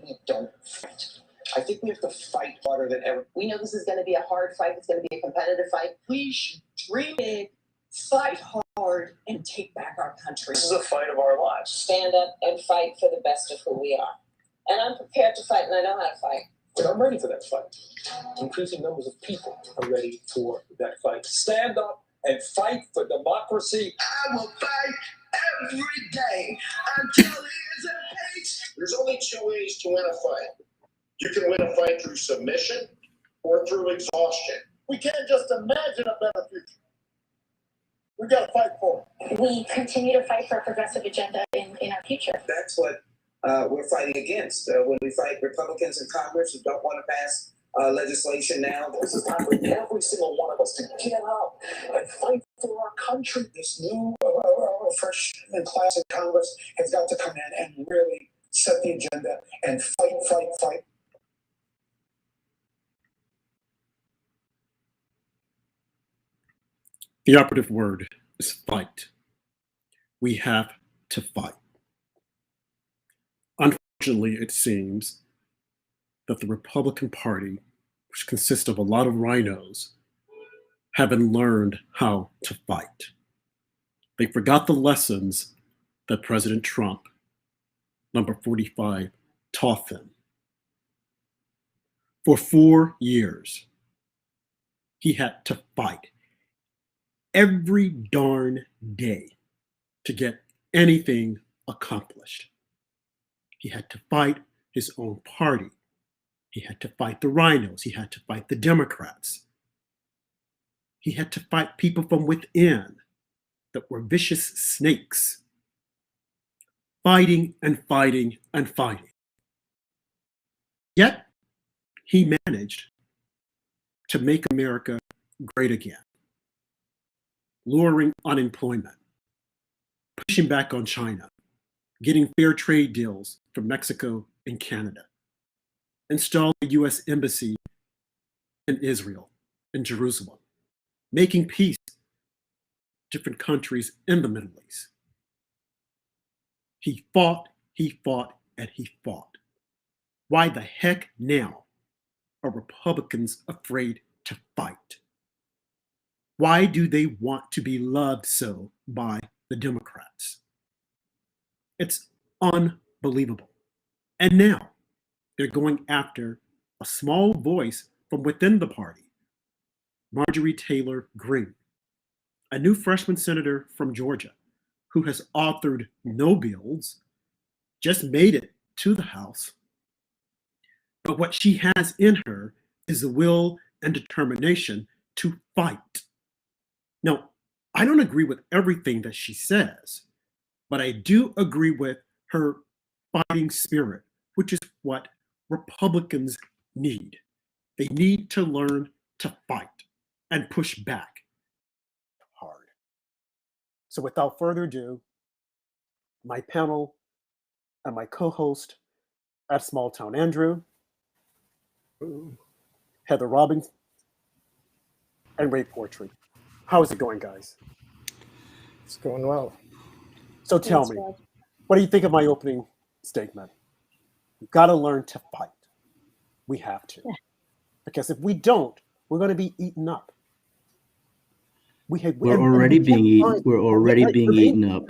we don't fight. I think we have to fight harder than ever. We know this is going to be a hard fight. It's going to be a competitive fight. We should dream big, fight hard, and take back our country. This is a fight of our lives. Stand up and fight for the best of who we are. And I'm prepared to fight, and I know how to fight. But I'm ready for that fight. Increasing numbers of people are ready for that fight. Stand up and fight for democracy. I will fight every day until it is a peace. There's only two ways to win a fight. You can win a fight through submission or through exhaustion. We can't just imagine a better future. We got to fight for it. We continue to fight for a progressive agenda in our future. That's what we're fighting against. When we fight Republicans in Congress who don't want to pass legislation now. This is time for every single one of us to get out and fight for our country. This new freshman class in Congress has got to come in and really set the agenda and fight, fight, fight. The operative word is fight. We have to fight. Unfortunately, it seems that the Republican Party, which consists of a lot of rhinos, haven't learned how to fight. They forgot the lessons that President Trump, number 45, taught them. For 4 years, he had to fight every darn day to get anything accomplished. He had to fight his own party. He had to fight the rhinos. He had to fight the Democrats. He had to fight people from within that were vicious snakes, fighting and fighting and fighting. Yet, he managed to make America great again, lowering unemployment, pushing back on China, getting fair trade deals from Mexico and Canada, installing a U.S. embassy in Israel, in Jerusalem, making peace with different countries in the Middle East. He fought, and he fought. Why the heck now are Republicans afraid to fight? Why do they want to be loved so by the Democrats? It's unbelievable. And now they're going after a small voice from within the party, Marjorie Taylor Greene, a new freshman senator from Georgia who has authored no bills, just made it to the House. But what she has in her is the will and determination to fight. Now, I don't agree with everything that she says, but I do agree with her fighting spirit, which is what Republicans need. They need to learn to fight and push back hard. So without further ado, my panel and my co-host at Small Town Andrew, Heather Robbins, and Ray Portry. How is it going, guys? It's going well. So tell me, what do you think of my opening statement? We've got to learn to fight. We have to. Yeah. Because if we don't, we're going to be eaten up. We're already being eaten up.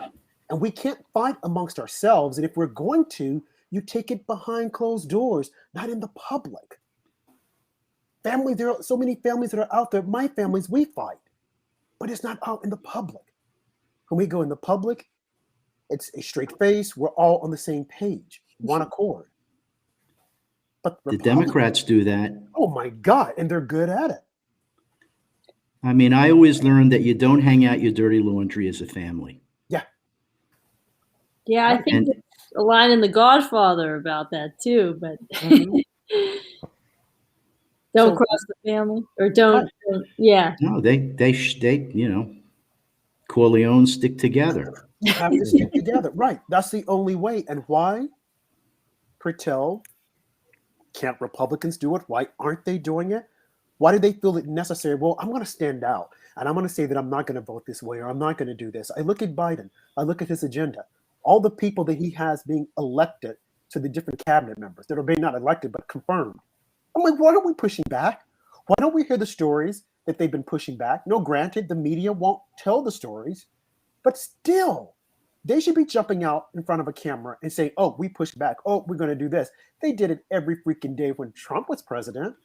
And we can't fight amongst ourselves. And if we're going to, you take it behind closed doors, not in the public. Family, there are so many families that are out there. My families, we fight, but it's not out in the public. When we go in the public, it's a straight face. We're all on the same page, one accord. But the Democrats do that. Oh my God, and they're good at it. I mean, I always learned that you don't hang out your dirty laundry as a family. Yeah. Yeah, I think there's a line in The Godfather about that too, but don't cross the family or don't yeah. No, they you know, Corleone stick together. You have to stick together, right? That's the only way. And why, Patel, can't Republicans do it? Why aren't they doing it? Why do they feel it necessary? Well, I'm going to stand out and I'm going to say that I'm not going to vote this way or I'm not going to do this. I look at Biden. I look at his agenda. All the people that he has being elected to the different cabinet members that are being not elected but confirmed. I'm like, why aren't we pushing back? Why don't we hear the stories that they've been pushing back? No, granted, the media won't tell the stories, but still, they should be jumping out in front of a camera and saying, oh, we pushed back. Oh, we're going to do this. They did it every freaking day when Trump was president.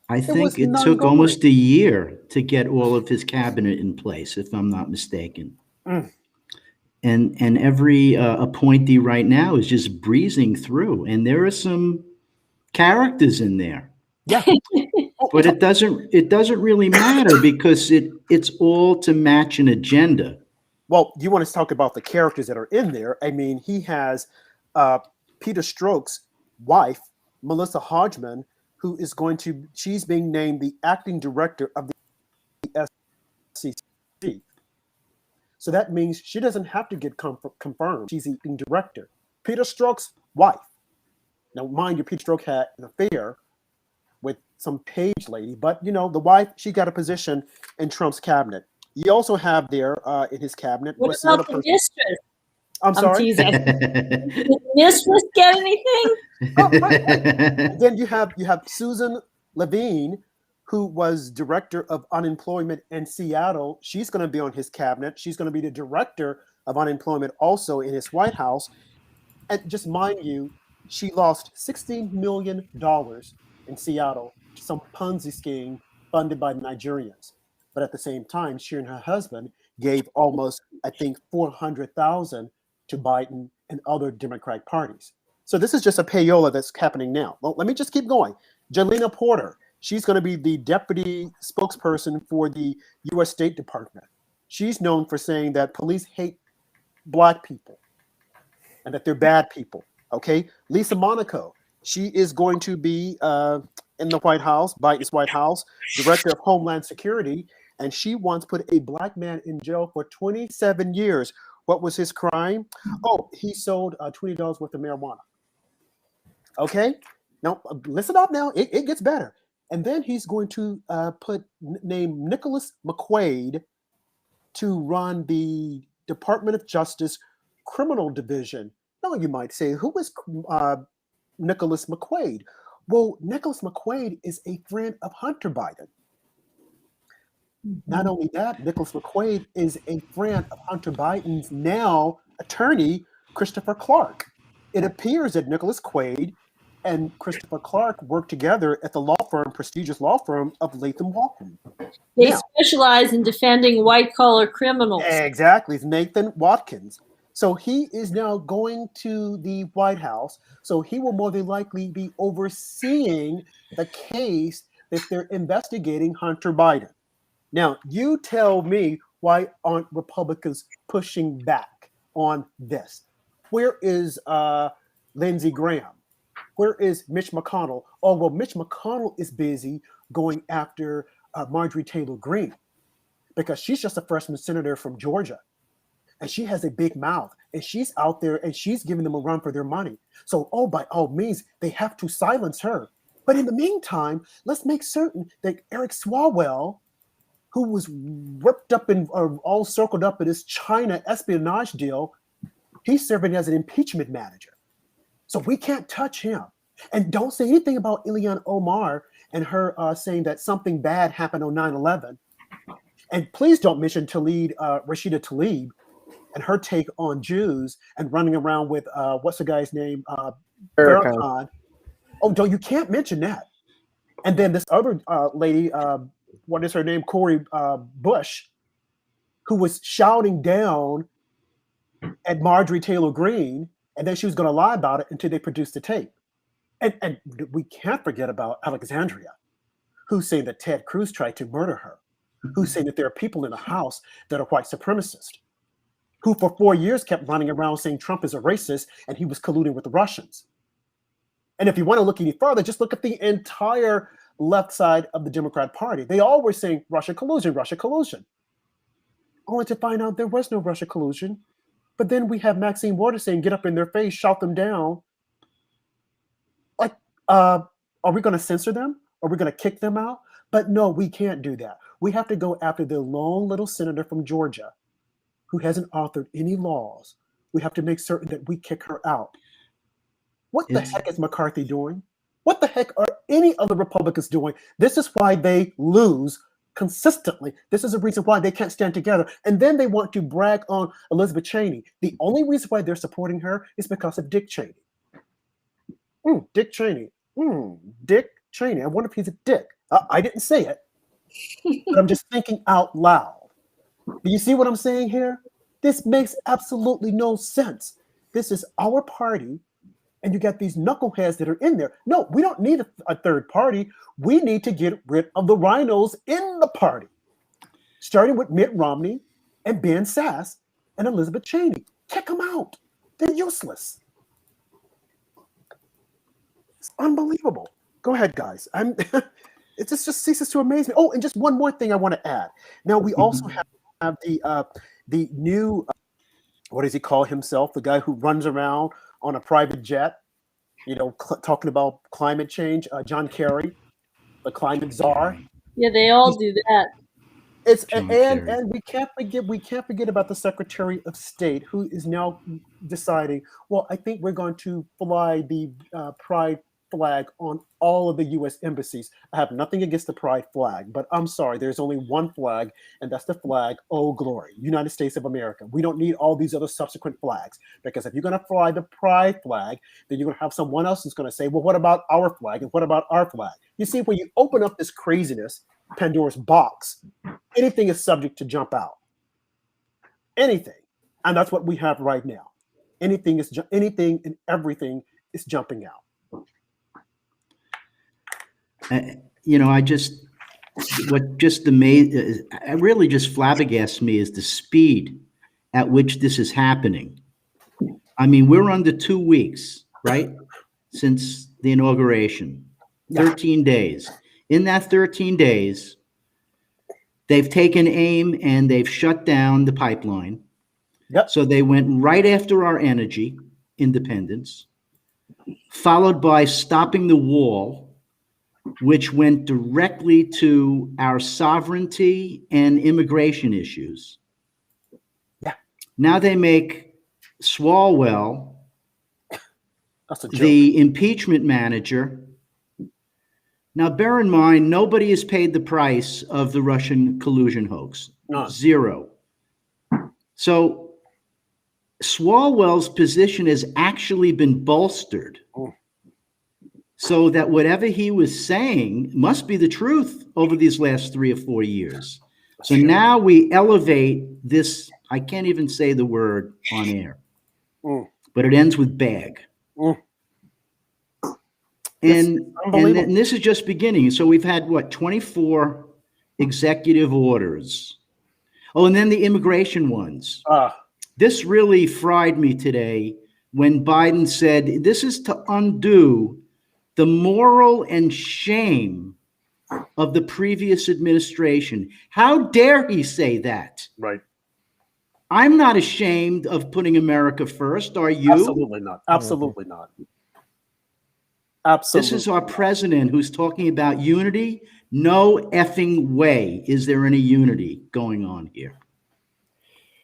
I think it took almost a year to get all of his cabinet in place, if I'm not mistaken. Mm. And every appointee right now is just breezing through, and there are some characters in there. Yeah. But it doesn't really matter because it's all to match an agenda. Well, you want to talk about the characters that are in there. I mean, he has Peter Strzok's wife, Melissa Hodgman, who is she's being named the acting director of the SEC. So that means she doesn't have to get confirmed. She's the acting director. Peter Strzok's wife. Now, mind you, Peter Strzok had an affair with some page lady, but the wife, she got a position in Trump's cabinet. You also have there in his cabinet. What about the mistress? I'm sorry? Teasing. Did the mistress get anything? Oh, right. Then you have Susan Levine, who was director of unemployment in Seattle. She's going to be on his cabinet. She's going to be the director of unemployment also in his White House. And just mind you, she lost $16 million in Seattle to some Ponzi scheme funded by the Nigerians. But at the same time, she and her husband gave almost, I think, $400,000 to Biden and other Democratic parties. So this is just a payola that's happening now. Well, let me just keep going. Jelena Porter, she's going to be the deputy spokesperson for the U.S. State Department. She's known for saying that police hate Black people and that they're bad people. Okay, Lisa Monaco, she is going to be in the White House, Biden's White House, director of Homeland Security, and she once put a Black man in jail for 27 years. What was his crime? Oh, he sold $20 worth of marijuana. Okay, now listen up now, it gets better. And then he's going to name Nicholas McQuaid to run the Department of Justice Criminal Division. Now you might say, who is Nicholas McQuaid? Well, Nicholas McQuaid is a friend of Hunter Biden. Not only that, Nicholas McQuaid is a friend of Hunter Biden's now attorney, Christopher Clark. It appears that Nicholas McQuaid and Christopher Clark worked together at the prestigious law firm of Latham Watkins. They specialize in defending white-collar criminals. Exactly, it's Nathan Watkins. So he is now going to the White House. So he will more than likely be overseeing the case that they're investigating Hunter Biden. Now, you tell me, why aren't Republicans pushing back on this? Where is Lindsey Graham? Where is Mitch McConnell? Oh, well, Mitch McConnell is busy going after Marjorie Taylor Greene because she's just a freshman senator from Georgia. And she has a big mouth, and she's out there, and she's giving them a run for their money. So, by all means, they have to silence her. But in the meantime, let's make certain that Eric Swalwell, who was whipped up and all circled up in this China espionage deal, he's serving as an impeachment manager. So we can't touch him. And don't say anything about Ilhan Omar and her saying that something bad happened on 9/11. And please don't mention Rashida Tlaib, and her take on Jews and running around with what's the guy's name? Farrakhan. Oh, no, you can't mention that. And then this other lady, what is her name? Cori Bush, who was shouting down at Marjorie Taylor Greene, and then she was going to lie about it until they produced the tape. And we can't forget about Alexandria, who's saying that Ted Cruz tried to murder her, who's saying that there are people in the House that are white supremacists, who for 4 years kept running around saying Trump is a racist and he was colluding with the Russians. And if you want to look any further, just look at the entire left side of the Democrat Party. They all were saying Russia collusion, only to find out there was no Russia collusion. But then we have Maxine Waters saying, get up in their face, shout them down. Like, are we going to censor them? Are we going to kick them out? But no, we can't do that. We have to go after the lone little senator from Georgia who hasn't authored any laws. We have to make certain that we kick her out. What the heck is McCarthy doing? What the heck are any of the Republicans doing? This is why they lose consistently. This is a reason why they can't stand together. And then they want to brag on Elizabeth Cheney. The only reason why they're supporting her is because of Dick Cheney. Dick Cheney. Dick Cheney. I wonder if he's a dick. I didn't say it, but I'm just thinking out loud. Do you see what I'm saying here? This makes absolutely no sense. This is our party, and you got these knuckleheads that are in there. No, we don't need a third party. We need to get rid of the rhinos in the party, starting with Mitt Romney and Ben Sass and Elizabeth Cheney. Kick them out. They're useless. It's unbelievable. Go ahead, guys. It just ceases to amaze me. Oh, and just one more thing I want to add. Now, we also have the new, what does he call himself? The guy who runs around on a private jet, talking about climate change, John Kerry, the climate czar. Yeah, they all do that. And we can't forget about the Secretary of State, who is now deciding, well, I think we're going to fly the pride flag on all of the U.S. embassies. I have nothing against the pride flag, but I'm sorry, there's only one flag, and that's the flag, oh glory, United States of America. We don't need all these other subsequent flags, because if you're going to fly the pride flag, then you're going to have someone else who's going to say, well, what about our flag, and what about our flag? You see, when you open up this craziness, Pandora's box, anything is subject to jump out. Anything. And that's what we have right now. Anything and everything is jumping out. It really just flabbergasts me is the speed at which this is happening. I mean, we're under 2 weeks, right? Since the inauguration, 13 days. In that 13 days, they've taken aim and they've shut down the pipeline. Yep. So they went right after our energy independence, followed by stopping the wall, which went directly to our sovereignty and immigration issues. Yeah. Now they make Swalwell the impeachment manager. Now, bear in mind, nobody has paid the price of the Russian collusion hoax. None. Zero. So Swalwell's position has actually been bolstered. So that whatever he was saying must be the truth over these last 3 or 4 years. So now we elevate this, I can't even say the word on air, but it ends with bag. And this is just beginning. So we've had, 24 executive orders. Oh, and then the immigration ones. This really fried me today when Biden said, this is to undo the moral and shame of the previous administration. How dare he say that? Right. I'm not ashamed of putting America first. Are you? Absolutely not. Absolutely not. Absolutely. This is our president who's talking about unity. No effing way is there any unity going on here.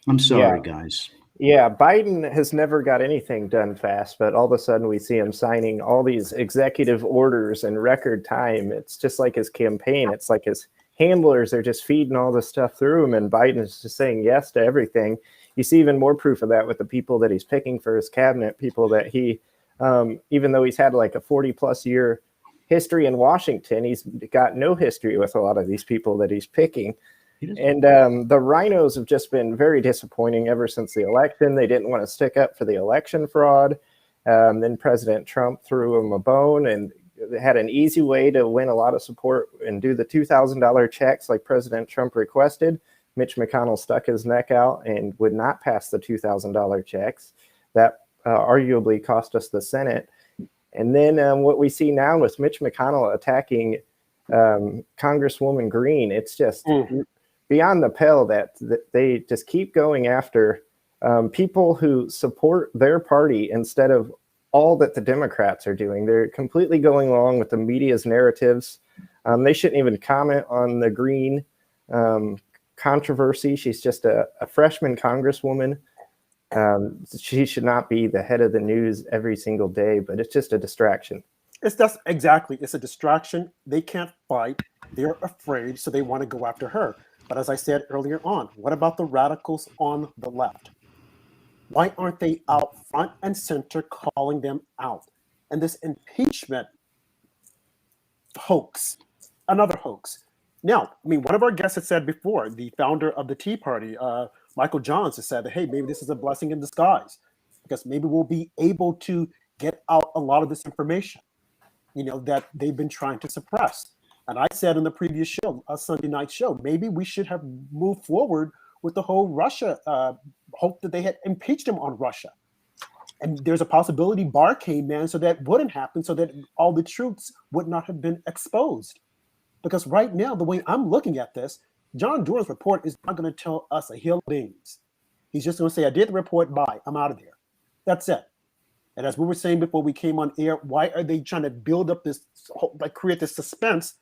I'm sorry, guys. Yeah, Biden has never got anything done fast, but all of a sudden we see him signing all these executive orders in record time. It's just like his campaign. It's like his handlers are just feeding all this stuff through him, and Biden is just saying yes to everything. You see even more proof of that with the people that he's picking for his cabinet, people that he, even though he's had like a 40-plus year history in Washington, he's got no history with a lot of these people that he's picking. And the rhinos have just been very disappointing ever since the election. They didn't want to stick up for the election fraud. Then President Trump threw them a bone and had an easy way to win a lot of support and do the $2,000 checks like President Trump requested. Mitch McConnell stuck his neck out and would not pass the $2,000 checks. That arguably cost us the Senate. And then what we see now with Mitch McConnell attacking Congresswoman Green, it's just beyond the pale that they just keep going after people who support their party instead of all that the Democrats are doing. They're completely going along with the media's narratives. They shouldn't even comment on the Green controversy. She's just a freshman congresswoman. She should not be the head of the news every single day, but it's just a distraction. It's just exactly. It's a distraction. They can't fight. They're afraid, so they want to go after her. But as I said earlier on, what about the radicals on the left? Why aren't they out front and center calling them out? And this impeachment hoax, another hoax. Now, I mean, one of our guests had said before, the founder of the Tea Party, Michael Johns, has said that, hey, maybe this is a blessing in disguise, because maybe we'll be able to get out a lot of this information, you know, that they've been trying to suppress. And I said in the previous show, a Sunday night show, maybe we should have moved forward with the whole Russia hope that they had impeached him on Russia. And there's a possibility Barr came in so that wouldn't happen, so that all the truths would not have been exposed. Because right now, the way I'm looking at this, John Durham's report is not going to tell us a hill of beans. He's just going to say, I did the report, bye, I'm out of there. That's it. And as we were saying before we came on air, why are they trying to build up this, like create this suspense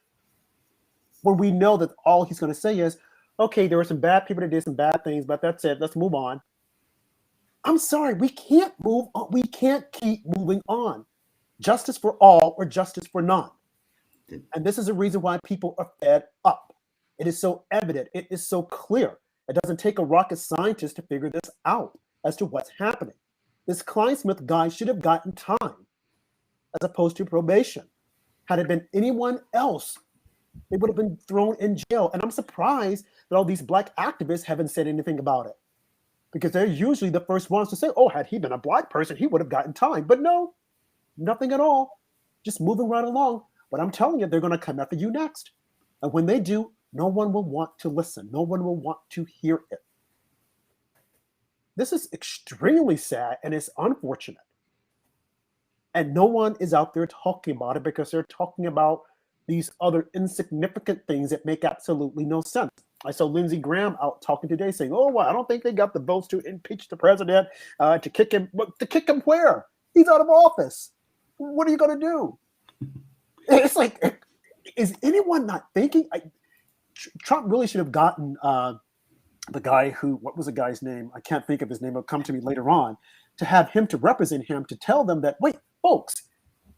when we know that all he's going to say is, okay, there were some bad people that did some bad things, but that's it, let's move on. I'm sorry, we can't move on. We can't keep moving on. Justice for all or justice for none. And this is the reason why people are fed up. It is so evident. It is so clear. It doesn't take a rocket scientist to figure this out as to what's happening. This Kleinsmith guy should have gotten time as opposed to probation. Had it been anyone else, they would have been thrown in jail. And I'm surprised that all these black activists haven't said anything about it, because they're usually the first ones to say, oh, had he been a black person, he would have gotten time. But no, nothing at all. Just moving right along. But I'm telling you, they're going to come after you next. And when they do, no one will want to listen. No one will want to hear it. This is extremely sad, and it's unfortunate. And no one is out there talking about it, because they're talking about these other insignificant things that make absolutely no sense. I saw Lindsey Graham out talking today saying, oh, well, I don't think they got the votes to impeach the president, to kick him. To kick him where? He's out of office. What are you going to do? It's like, is anyone not thinking? Trump really should have gotten the guy who, what was the guy's name? I can't think of his name. It'll come to me later on. To have him to represent him, to tell them that, wait, folks,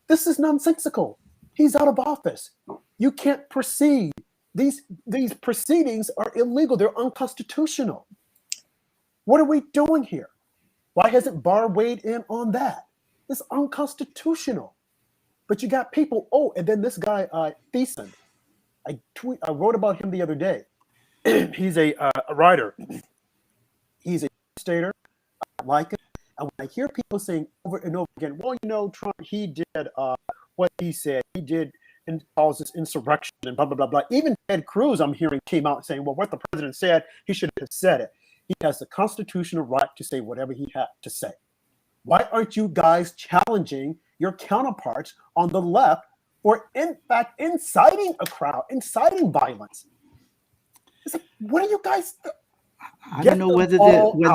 this is nonsensical. He's out of office. You can't proceed. These proceedings are illegal. They're unconstitutional. What are we doing here? Why hasn't Barr weighed in on that? It's unconstitutional. But you got people, oh, and then this guy, Thiessen, I wrote about him the other day. He's a writer. He's a stater. I like it. And when I hear people saying over and over again, well, you know, Trump, he did what he said. He did and calls this insurrection and blah, blah, blah, blah. Even Ted Cruz, I'm hearing, came out saying, well, what the president said, he should have said it. He has the constitutional right to say whatever he had to say. Why aren't you guys challenging your counterparts on the left for, in fact, inciting a crowd, inciting violence? It's like, what are you guys? I don't know whether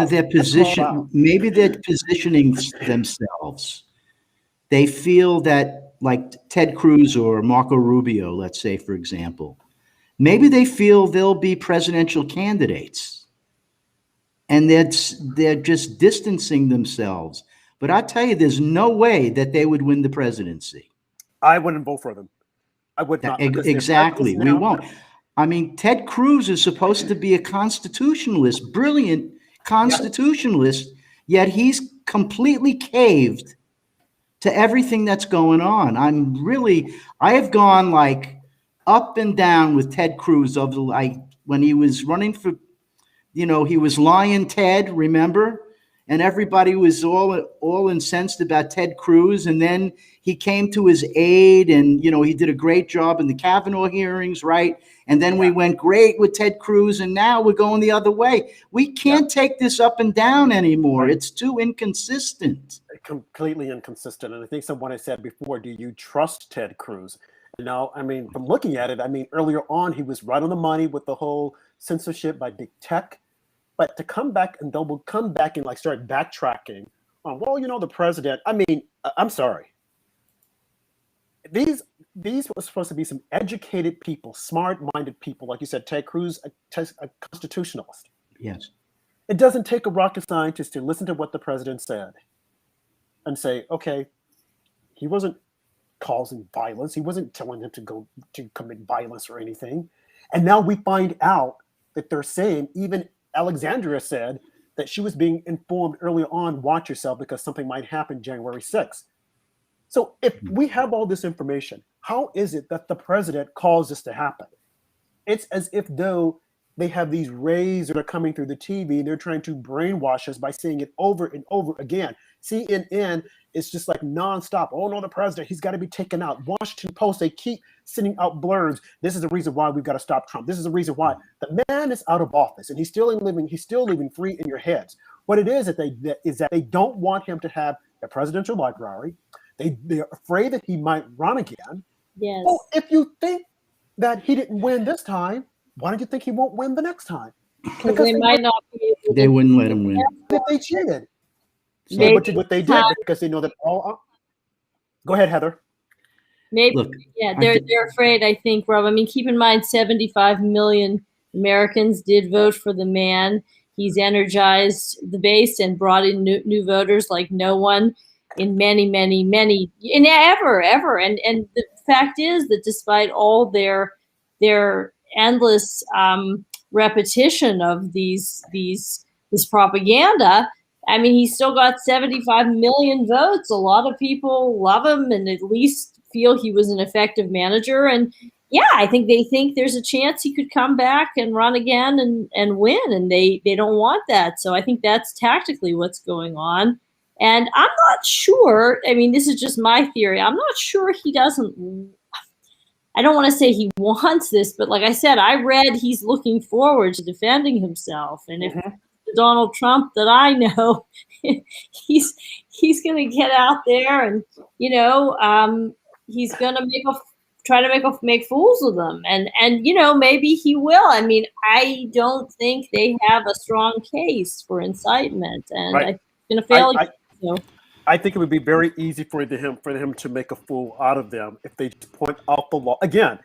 they're positioned. Maybe they're positioning themselves. They feel that, like Ted Cruz or Marco Rubio, let's say, for example, maybe they feel they'll be presidential candidates, and they're just distancing themselves. But I tell you, there's no way that they would win the presidency. I wouldn't vote for them. I would not. Exactly. We won't. I mean, Ted Cruz is supposed to be a constitutionalist, brilliant constitutionalist, yet he's completely caved to everything that's going on. I have gone like up and down with Ted Cruz of when he was running for, he was Lion Ted, remember? And everybody was all incensed about Ted Cruz. And then he came to his aid, and, he did a great job in the Kavanaugh hearings, right? And then we went great with Ted Cruz, and now we're going the other way. We can't take this up and down anymore. Right. It's too inconsistent. Completely inconsistent. And I think someone has said before, do you trust Ted Cruz? I mean, from looking at it, earlier on, he was right on the money with the whole censorship by big tech. But to come back and like start backtracking on, well, the president, I'm sorry. These were supposed to be some educated people, smart-minded people. Like you said, Ted Cruz, a constitutionalist. Yes. It doesn't take a rocket scientist to listen to what the president said and say, okay, he wasn't causing violence. He wasn't telling him to go to commit violence or anything. And now we find out that they're saying, even Alexandria said that she was being informed early on, watch yourself because something might happen January 6th. So if we have all this information, how is it that the president caused this to happen? It's as if though they have these rays that are coming through the TV, they're trying to brainwash us by saying it over and over again. CNN is just like nonstop. Oh no, the president, he's got to be taken out. Washington Post, they keep sending out blurbs. This is the reason why we've got to stop Trump. This is the reason why the man is out of office and he's still living free in your heads. What it is that they don't want him to have a presidential library. They're afraid that he might run again. Yes. Well, if you think that he didn't win this time, why don't you think he won't win the next time? Because they might not be able They wouldn't let him win. If they cheated. So Maybe what they did, because they know that all. Go ahead, Heather. Maybe, Look, yeah, they're afraid, I think, Rob. I mean, keep in mind, 75 million Americans did vote for the man. He's energized the base and brought in new voters like no one in many, ever. And the fact is that despite all their endless repetition of this propaganda, I mean, he's still got 75 million votes. A lot of people love him and at least feel he was an effective manager. And yeah, I think they think there's a chance he could come back and run again and win. And they don't want that. So I think that's tactically what's going on. And I'm not sure. I mean, this is just my theory. I'm not sure he doesn't. I don't want to say he wants this, but like I said, I read he's looking forward to defending himself. And if Donald Trump that I know, he's going to get out there and, he's going to try to make fools of them. And maybe he will. I mean, I don't think they have a strong case for incitement, and Right. I think it's going to fail. I think it would be very easy for him to make a fool out of them if they just point out the law. Again,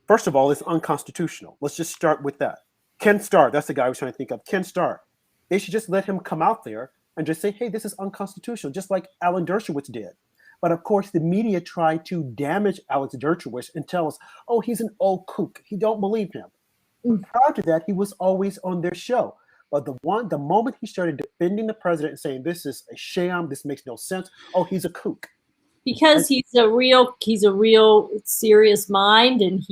first of all, it's unconstitutional. Let's just start with that. Ken Starr, that's the guy I was trying to think of. Ken Starr. They should just let him come out there and just say, hey, this is unconstitutional, just like Alan Dershowitz did. But of course, the media tried to damage Alex Dershowitz and tell us, oh, he's an old kook. He don't believe him. Prior to that, he was always on their show. But the moment he started defending the president and saying this is a sham, this makes no sense, oh, he's a kook. Because he's a real serious mind, and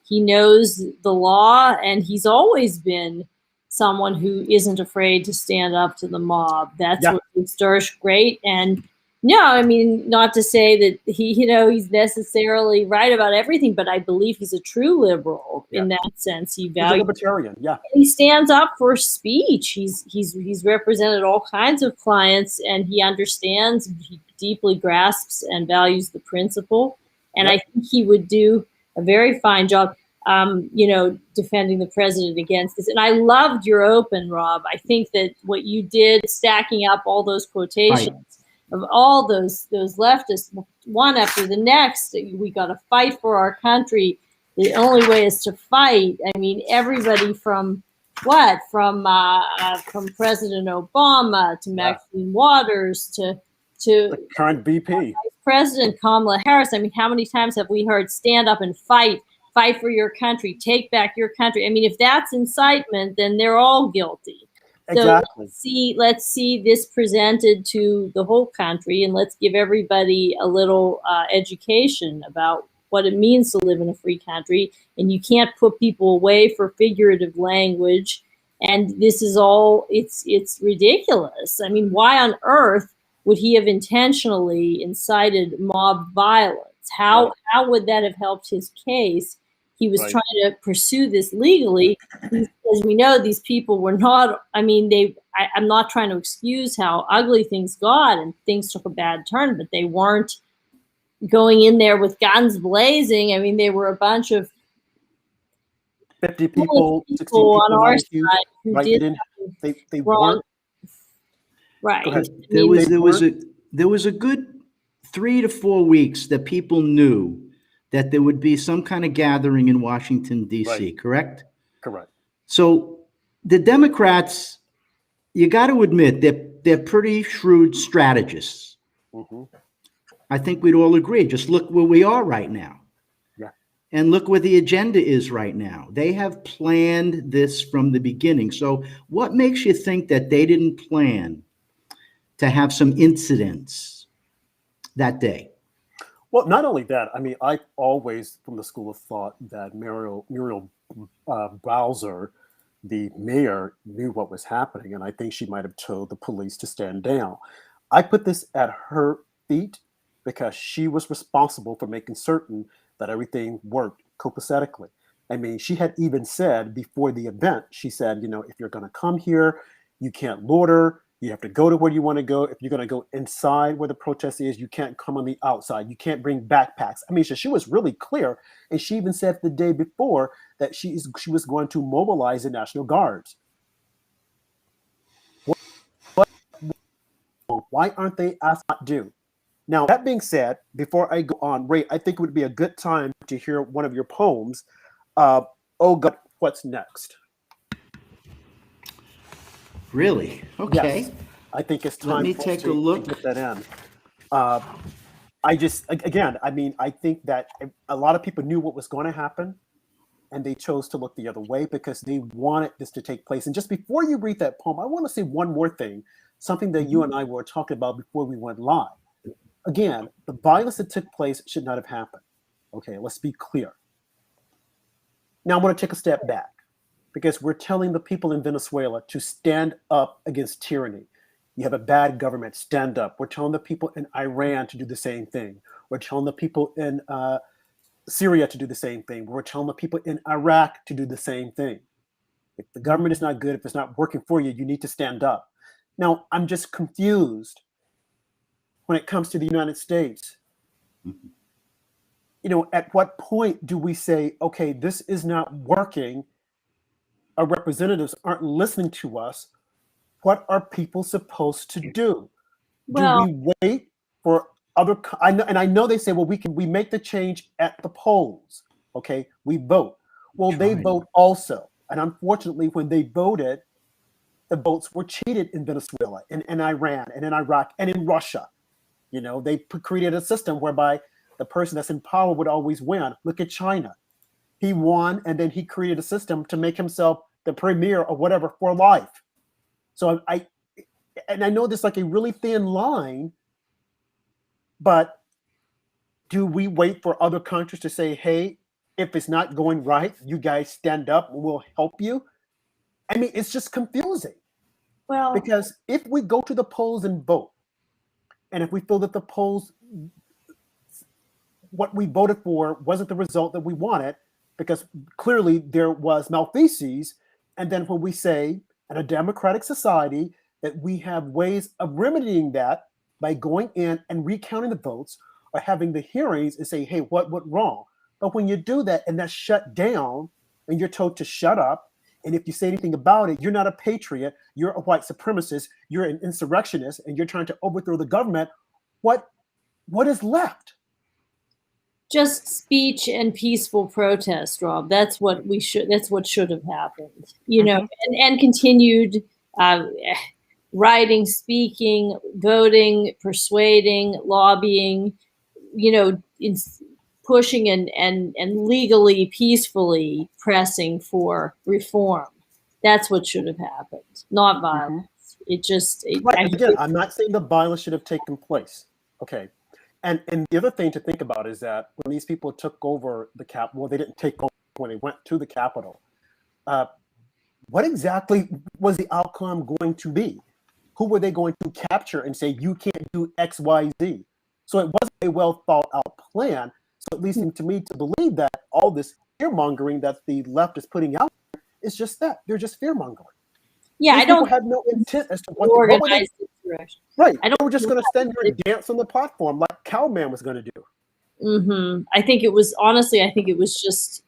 he knows the law, and he's always been someone who isn't afraid to stand up to the mob. That's what makes Dersh great. And no, I mean, not to say that he's necessarily right about everything, but I believe he's a true liberal in that sense. He's a libertarian, He stands up for speech. He's represented all kinds of clients, and he understands, he deeply grasps and values the principle. And I think he would do a very fine job, defending the president against this. And I loved your open, Rob. I think that what you did, stacking up all those quotations of all those leftists, one after the next, we got to fight for our country. The only way is to fight. I mean, everybody from President Obama to Maxine Waters to the current VP, Vice President Kamala Harris. I mean, how many times have we heard stand up and fight for your country, take back your country? I mean, if that's incitement, then they're all guilty. Exactly. So let's see this presented to the whole country, and let's give everybody a little education about what it means to live in a free country. And you can't put people away for figurative language. And this is all, it's ridiculous. I mean, why on earth would he have intentionally incited mob violence? How would that have helped his case? He was trying to pursue this legally. As we know, these people were not, I mean, I'm not trying to excuse how ugly things got and things took a bad turn, but they weren't going in there with guns blazing. I mean, they were a bunch of 50 people, 60 people on our side who did they wrong. weren't. Right. There was a good 3 to 4 weeks that people knew that there would be some kind of gathering in Washington, D.C., correct? Correct. So the Democrats you got to admit they're pretty shrewd strategists. Mm-hmm. I think we'd all agree. Just look where we are right now. Yeah. And look where the agenda is right now. They have planned this from the beginning. So what makes you think that they didn't plan to have some incidents that day? Well, not only that, I mean, I always, from the school of thought, that Muriel Bowser, the mayor, knew what was happening, and I think she might have told the police to stand down. I put this at her feet because she was responsible for making certain that everything worked copacetically. I mean, she had even said before the event, she said, you know, if you're going to come here, you can't loiter. You have to go to where you want to go. If you're going to go inside where the protest is, you can't come on the outside. You can't bring backpacks. I mean, she was really clear. And she even said the day before that she was going to mobilize the National Guards. Why aren't they asked not to do? Now, that being said, before I go on, Ray, I think it would be a good time to hear one of your poems. Oh God, what's next? Really? Okay. Yes, I think it's time. Let me take a look. To get that in. I just, again, I mean, I think that a lot of people knew what was going to happen, and they chose to look the other way because they wanted this to take place. And just before you read that poem, I want to say one more thing, something that you and I were talking about before we went live. Again, the violence that took place should not have happened. Okay, let's be clear. Now I want to take a step back because we're telling the people in Venezuela to stand up against tyranny. You have a bad government, stand up. We're telling the people in Iran to do the same thing. We're telling the people in Syria to do the same thing. We're telling the people in Iraq to do the same thing. If the government is not good, if it's not working for you, you need to stand up. Now, I'm just confused when it comes to the United States. You know, at what point do we say, okay, this is not working? Our representatives aren't listening to us. What are people supposed to do? Well, do we wait for other? I know they say, well, we make the change at the polls. Okay, we vote. Well, they vote also, and unfortunately, when they voted, the votes were cheated in Venezuela, in Iran, and in Iraq, and in Russia. You know, they created a system whereby the person that's in power would always win. Look at China. He won, and then he created a system to make himself the premier or whatever for life. So I know there's like a really thin line, but do we wait for other countries to say, hey, if it's not going right, you guys stand up and we'll help you? I mean, it's just confusing. Well, because if we go to the polls and vote, and if we feel that the polls, what we voted for wasn't the result that we wanted, because clearly there was malfeasance, and then when we say in a democratic society that we have ways of remedying that by going in and recounting the votes or having the hearings and say, hey, what went wrong? But when you do that and that's shut down and you're told to shut up, and if you say anything about it, you're not a patriot, you're a white supremacist, you're an insurrectionist, and you're trying to overthrow the government, what is left? Just speech and peaceful protest, Rob. That's what should have happened. You know, and continued writing, speaking, voting, persuading, lobbying, you know, pushing and legally, peacefully pressing for reform. That's what should have happened, not violence. Again, I'm not saying the violence should have taken place. Okay. And the other thing to think about is that when these people took over the Capitol, well, they didn't take over when they went to the Capitol. What exactly was the outcome going to be? Who were they going to capture and say, you can't do X, Y, Z? So it wasn't a well thought out plan. So it leads to me to believe that all this fear mongering that the left is putting out is just that. They're just fear mongering. Yeah, These I don't people had no intent as to what organize they, insurrection. right. They were just going to stand there and dance on the platform like Cowman was going to do. I think it was just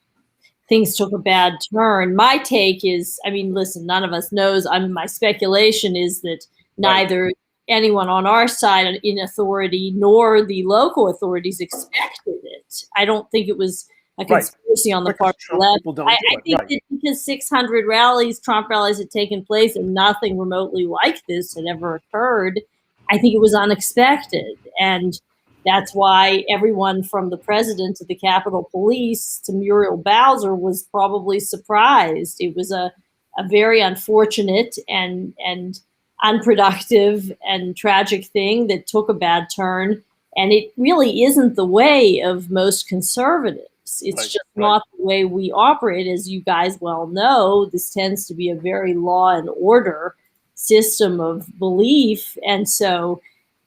things took a bad turn. My take is, I mean, listen, none of us knows. My speculation is that neither anyone on our side in authority nor the local authorities expected it. I don't think it was a conspiracy on the part of the left. I think that because 600 rallies, Trump rallies had taken place and nothing remotely like this had ever occurred, I think it was unexpected. And that's why everyone from the president to the Capitol Police to Muriel Bowser was probably surprised. It was a very unfortunate and unproductive and tragic thing that took a bad turn. And it really isn't the way of most conservatives. It's just not the way we operate. As you guys well know, this tends to be a very law and order system of belief. And so,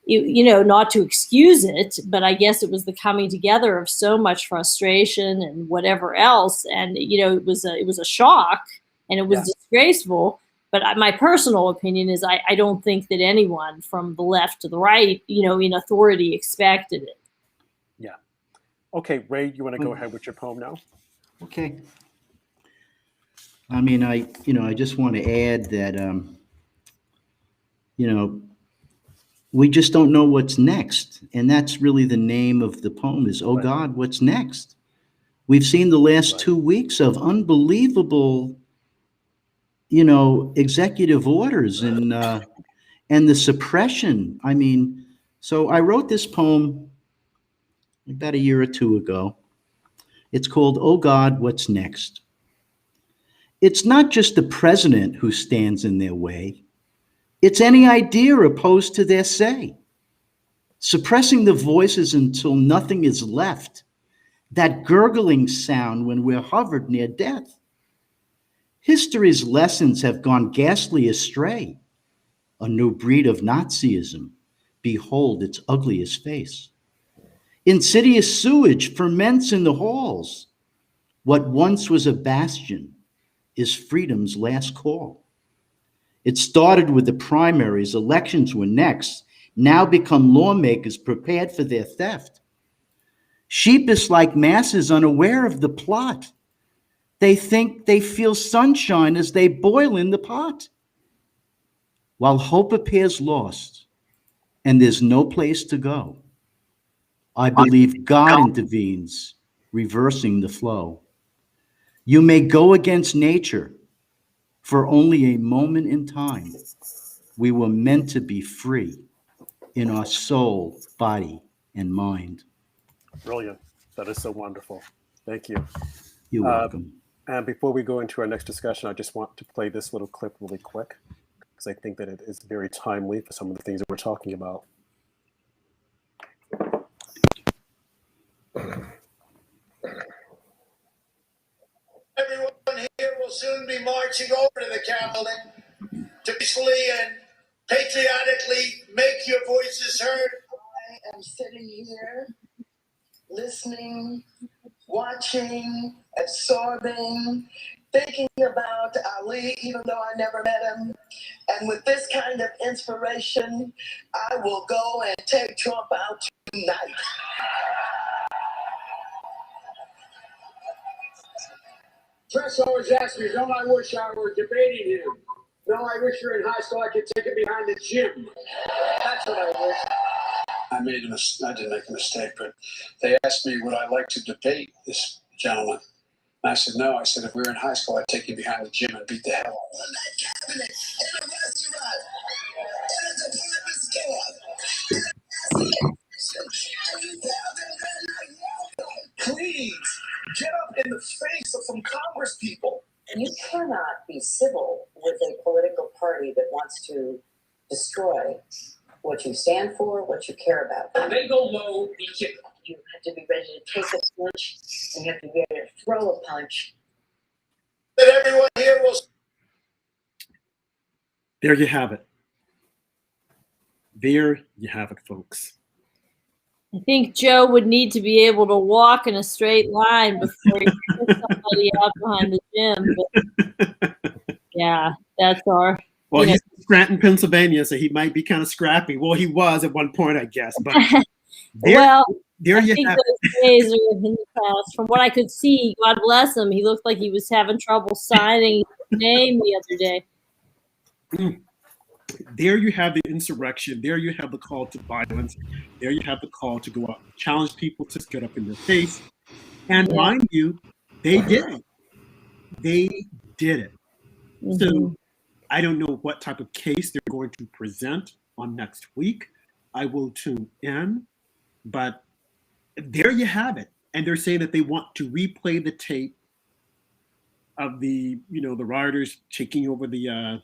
you know, not to excuse it, but I guess it was the coming together of so much frustration and whatever else. And, you know, it was a shock and it was disgraceful. But my personal opinion is I don't think that anyone from the left to the right, you know, in authority expected it. Yeah. Okay, Ray, you want to go ahead with your poem now? Okay. I mean, I just want to add that, you know, we just don't know what's next. And that's really the name of the poem is, Oh God, what's next? We've seen the last 2 weeks of unbelievable, you know, executive orders and the suppression. I mean, so I wrote this poem about a year or two ago. It's called, Oh God, What's Next? It's not just the president who stands in their way. It's any idea opposed to their say. Suppressing the voices until nothing is left. That gurgling sound when we're hovered near death. History's lessons have gone ghastly astray. A new breed of Nazism. Behold its ugliest face. Insidious sewage ferments in the halls. What once was a bastion is freedom's last call. It started with the primaries, elections were next, now become lawmakers prepared for their theft. Sheepish like masses unaware of the plot. They think they feel sunshine as they boil in the pot. While hope appears lost and there's no place to go, I believe God intervenes, reversing the flow. You may go against nature for only a moment in time. We were meant to be free in our soul, body, and mind. Brilliant. That is so wonderful. Thank you. You're welcome. And before we go into our next discussion, I just want to play this little clip really quick because I think that it is very timely for some of the things that we're talking about. Everyone here will soon be marching over to the Capitol to peacefully and patriotically make your voices heard. I am sitting here listening, watching, absorbing, thinking about Ali, even though I never met him. And with this kind of inspiration, I will go and take Trump out tonight. Press always asks me, don't I wish I were debating him? No, I wish you're in high school, I could take it behind the gym. That's what I wish. I didn't make a mistake, but they asked me, would I like to debate this gentleman? And I said, no. I said, if we were in high school, I'd take you behind the gym and beat the hell out of you. On that cabinet, in a restaurant, in a department store. And you tell them they're not welcome. Please, get up in the face of some Congress people. You cannot be civil with a political party that wants to destroy what you stand for, what you care about. When they go low, we kick them. You have to be ready to take a punch, and you have to be ready to throw a punch. That everyone here will. There you have it. There you have it, folks. I think Joe would need to be able to walk in a straight line before he puts somebody out behind the gym. But yeah, that's our. Well, he's in Scranton, Pennsylvania, so he might be kind of scrappy. Well, he was at one point, I guess. But there you have those days are in the past. From what I could see, God bless him, he looked like he was having trouble signing his name the other day. There you have the insurrection. There you have the call to violence. There you have the call to go out and challenge people to get up in their face. And mind you, they did it. They did it. So I don't know what type of case they're going to present on next week. I will tune in, but there you have it. And they're saying that they want to replay the tape of the rioters taking over the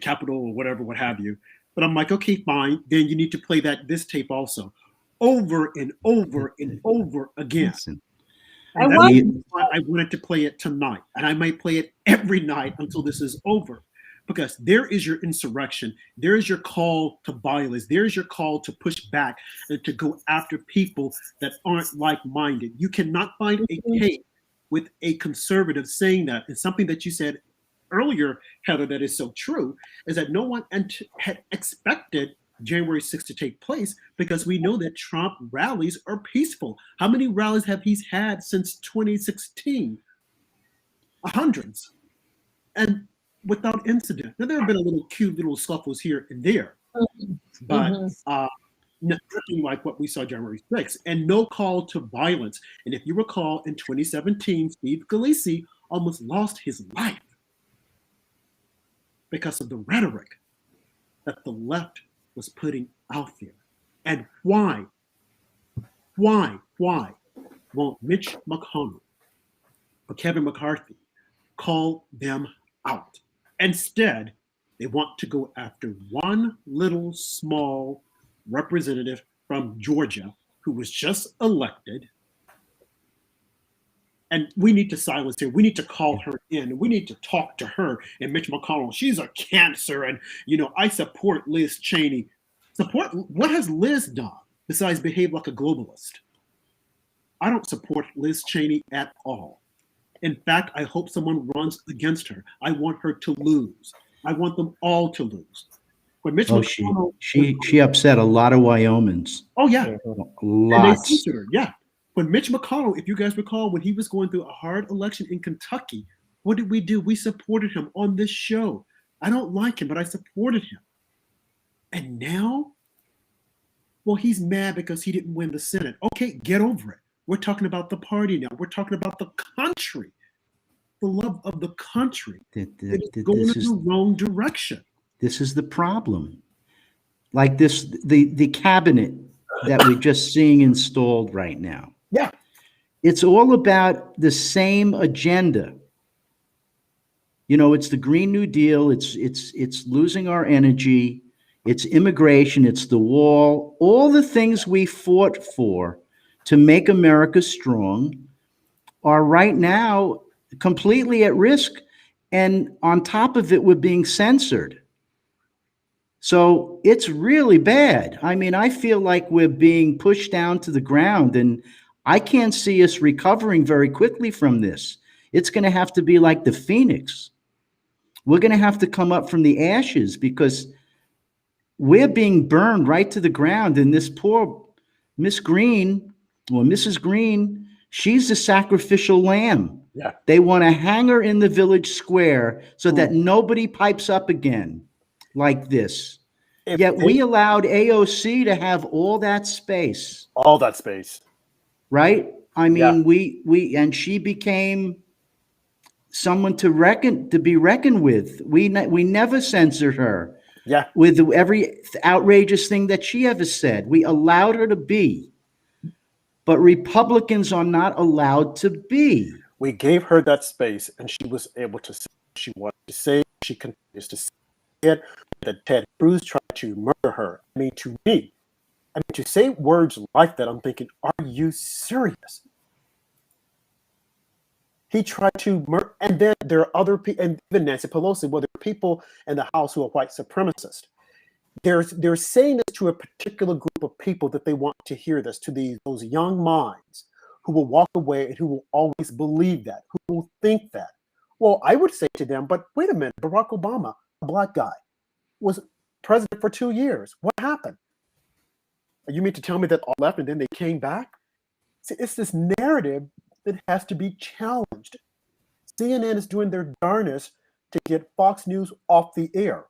Capitol or whatever, what have you. But I'm like, okay, fine. Then you need to play this tape also, over and over and over again. And I wanted to play it tonight, and I might play it every night until this is over, because there is your insurrection. There is your call to violence. There is your call to push back and to go after people that aren't like-minded. You cannot find a tape with a conservative saying that. And something that you said earlier, Heather, that is so true, is that no one had expected January 6th to take place, because we know that Trump rallies are peaceful. How many rallies have he had since 2016? Hundreds. And without incident. Now, there have been a little cute little scuffles here and there, but nothing like what we saw January 6th, and no call to violence. And if you recall, in 2017, Steve Scalise almost lost his life because of the rhetoric that the left was putting out there. And why won't Mitch McConnell or Kevin McCarthy call them out? Instead, they want to go after one little small representative from Georgia who was just elected. And we need to silence her. We need to call her in. We need to talk to her. And Mitch McConnell, she's a cancer. And, I support Liz Cheney. What has Liz done besides behave like a globalist? I don't support Liz Cheney at all. In fact, I hope someone runs against her. I want her to lose. I want them all to lose. When Mitch McConnell, she upset a lot of Wyomings. Oh, yeah. Lots. Yeah. When Mitch McConnell, if you guys recall, when he was going through a hard election in Kentucky, what did we do? We supported him on this show. I don't like him, but I supported him. And now, well, he's mad because he didn't win the Senate. Okay, get over it. We're talking about the party now. We're talking about the country, the love of the country. It is going in the wrong direction. This is the problem. Like the cabinet that we're just seeing installed right now. Yeah. It's all about the same agenda. It's the Green New Deal. It's losing our energy. It's immigration. It's the wall. All the things we fought for to make America strong are right now completely at risk. And on top of it, we're being censored. So it's really bad. I mean, I feel like we're being pushed down to the ground, and I can't see us recovering very quickly from this. It's going to have to be like the Phoenix. We're going to have to come up from the ashes, because we're being burned right to the ground. And this poor Miss Green, or Mrs. Green, she's the sacrificial lamb. Yeah. They want to hang her in the village square so that nobody pipes up again like this. Yet we allowed AOC to have all that space. All that space. Right? I mean, we and she became someone to be reckoned with. We never censored her. Yeah. With every outrageous thing that she ever said. We allowed her to be. But Republicans are not allowed to be. We gave her that space, and she was able to say what she wanted to say. She continues to say it. That Ted Cruz tried to murder her. I mean, to say words like that, I'm thinking, are you serious? He tried to murder, and then there are other people, and even Nancy Pelosi, well, there are people in the House who are white supremacists. They're saying this to a particular group of people that they want to hear this, to those young minds who will walk away and who will always believe that, who will think that. Well, I would say to them, but wait a minute, Barack Obama, a black guy, was president for 2 years. What happened? You mean to tell me that all left and then they came back? See, it's this narrative that has to be challenged. CNN is doing their darnest to get Fox News off the air.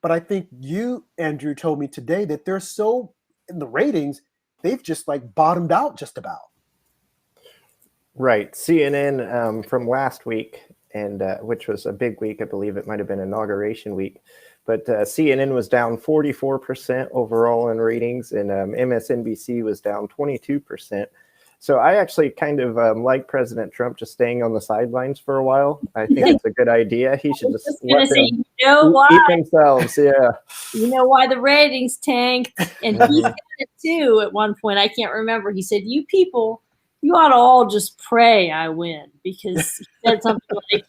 But I think you, Andrew, told me today that they're so in the ratings, they've just like bottomed out just about. Right. CNN from last week, and which was a big week, I believe it might have been inauguration week. But CNN was down 44% overall in ratings, and MSNBC was down 22%. So I actually kind of like President Trump just staying on the sidelines for a while. I think it's a good idea. He should just let them eat themselves. Yeah. You know why the ratings tanked? And he said it too at one point. I can't remember. He said, "You people, you ought to all just pray I win," because he said something like,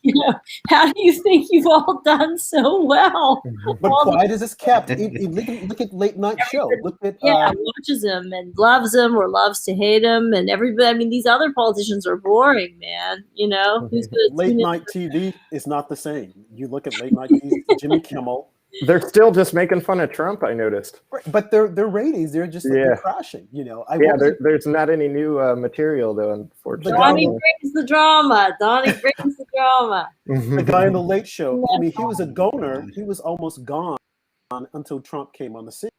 "How do you think you've all done so well?" But quiet as it's kept. Look at late night show. Look at watches him and loves him or loves to hate him, and everybody. I mean, these other politicians are boring, man. Late night TV is not the same. You look at late night TV, Jimmy Kimmel. They're still just making fun of Trump, I noticed. But their ratings, they're just they're crashing. There's not any new material though, unfortunately. Donnie brings the drama. Donnie brings the drama. The guy on the Late Show. I mean, he was a goner. He was almost gone until Trump came on the scene.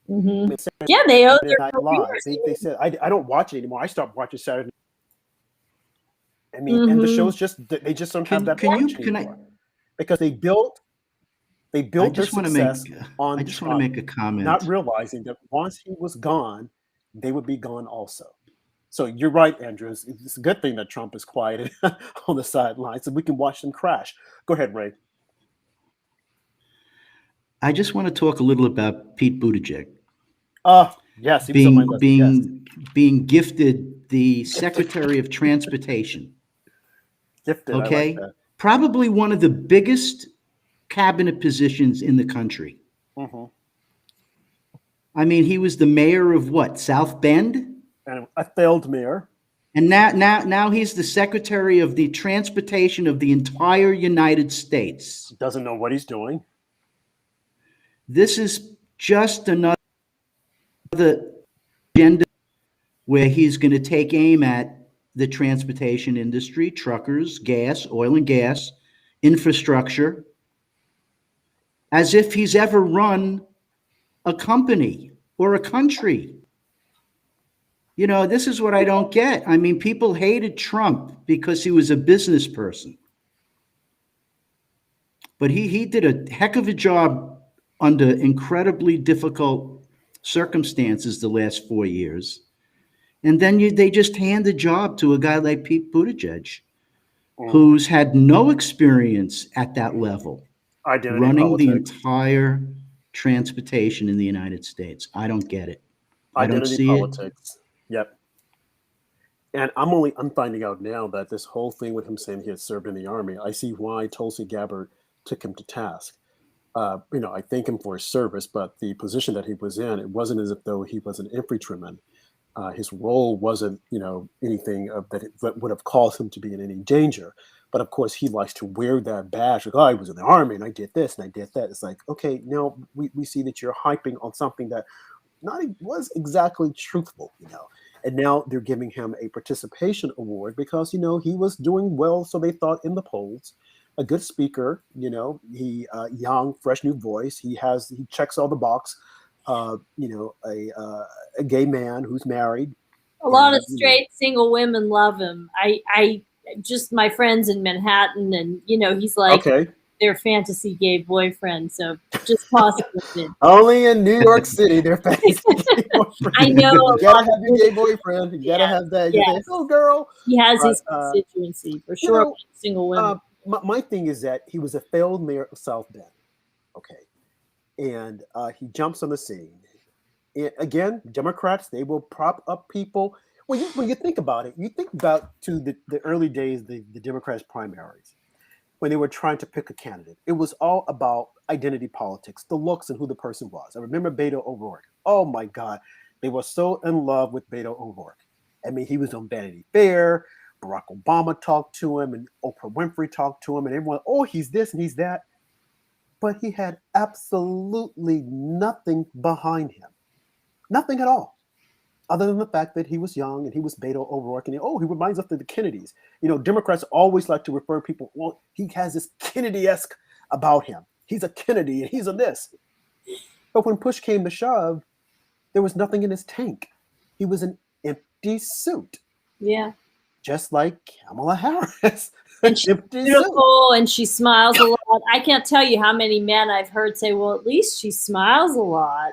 Mm-hmm. Yeah, they owe their careers. They said, I don't watch it anymore. I stopped watching Saturday. I mean, and the shows just don't have that watch anymore. Because they built their success on I just want to make a comment. Not realizing that once he was gone, they would be gone also. So you're right, Andrew. It's a good thing that Trump is quiet on the sidelines so we can watch them crash. Go ahead, Ray. I just want to talk a little about Pete Buttigieg. Yes, he being gifted the Secretary of Transportation. Gifted, okay, I like that. Probably one of the biggest cabinet positions in the country. Mm-hmm. I mean, he was the mayor of what, South Bend? And a failed mayor. And now he's the Secretary of the Transportation of the entire United States. Doesn't know what he's doing. This is just another agenda where he's going to take aim at the transportation industry, truckers, gas, oil and gas, infrastructure, as if he's ever run a company or a country. This is what I don't get. I mean, people hated Trump because he was a business person. But he did a heck of a job under incredibly difficult circumstances the last 4 years. And then they just hand the job to a guy like Pete Buttigieg, who's had no experience at that level, running the entire transportation in the United States. I don't get it. I don't see politics. Yep. And I'm finding out now that this whole thing with him saying he had served in the army, I see why Tulsi Gabbard took him to task. I thank him for his service, but the position that he was in, it wasn't as if though he was an infantryman. His role wasn't, anything that would have caused him to be in any danger. But of course, he likes to wear that badge. Like, I was in the army and I did this and I did that. It's like, okay, now we see that you're hyping on something that was exactly truthful, And now they're giving him a participation award because, he was doing well. So they thought in the polls. A good speaker, he young, fresh new voice. He checks all the box. A gay man who's married. A lot of straight single women love him. I just my friends in Manhattan, and he's like their fantasy gay boyfriend. So just possibly only in New York City their fantasy gay boyfriend. I know you gotta have your gay boyfriend. You gotta have that. Yes. Oh, girl. He has his constituency for sure. Single women. My thing is that he was a failed mayor of South Bend. Okay. And he jumps on the scene. And again, Democrats, they will prop up people. When you think about it, you think about to the early days, the Democrats' primaries, when they were trying to pick a candidate. It was all about identity politics, the looks and who the person was. I remember Beto O'Rourke. Oh, my God. They were so in love with Beto O'Rourke. I mean, he was on Vanity Fair. Barack Obama talked to him and Oprah Winfrey talked to him and everyone, oh, he's this and he's that. But he had absolutely nothing behind him. Nothing at all. Other than the fact that he was young and he was Beto O'Rourke and he reminds us of the Kennedys. Democrats always like to refer people, well, he has this Kennedy-esque about him. He's a Kennedy and he's a this. But when push came to shove, there was nothing in his tank. He was an empty suit. Yeah. Just like Kamala Harris. And she's beautiful and she smiles a lot. I can't tell you how many men I've heard say, well, at least she smiles a lot.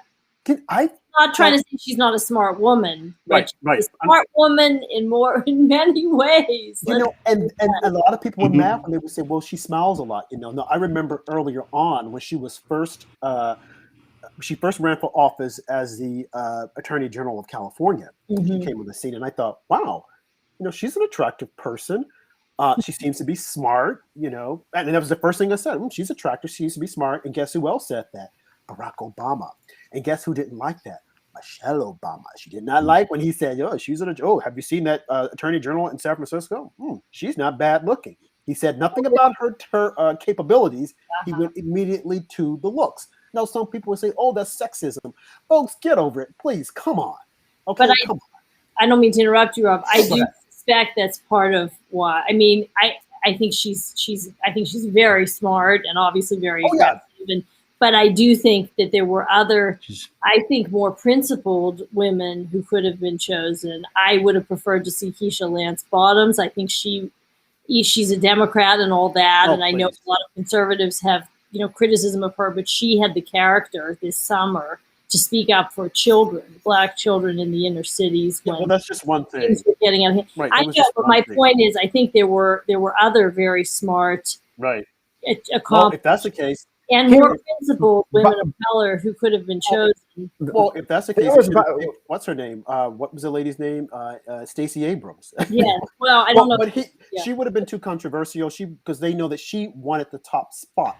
I'm not trying to say she's not a smart woman, but right. She's a smart woman in many ways. You know, and a lot of people were mad when they would say, well, she smiles a lot. You know, no, I remember earlier on when she first ran for office as the Attorney General of California. She came on the scene, and I thought, wow, you know, she's an attractive person. She seems to be smart, you know, and that was the first thing I said. She's attractive. She seems to be smart. And guess who else said that? Barack Obama. And guess who didn't like that? Michelle Obama. She did not like when he said, have you seen that Attorney General in San Francisco? She's not bad looking. He said nothing about her capabilities. He went immediately to the looks. Now, some people would say, oh, that's sexism. Folks, get over it. Please, come on. Okay, but come on. I don't mean to interrupt you, Rob. I do suspect that's part of why. I mean, I think she's very smart and obviously very aggressive. But I do think that there were other, I think, more principled women who could have been chosen. I would have preferred to see Keisha Lance Bottoms. I think she's a Democrat and all that, and I know a lot of conservatives have criticism of her, but she had the character this summer to speak up for children, Black children in the inner cities. Well, that's just one thing. Things were getting out of hand. Right, I know, but my point is, I think there were other very smart, well, if that's the case. And more principled women of color who could have been chosen. Well, if that's the case, what's her name? What was the lady's name? Stacey Abrams. Yeah. Well, I don't know. But she would have been too controversial. Because they know that she wanted the top spot.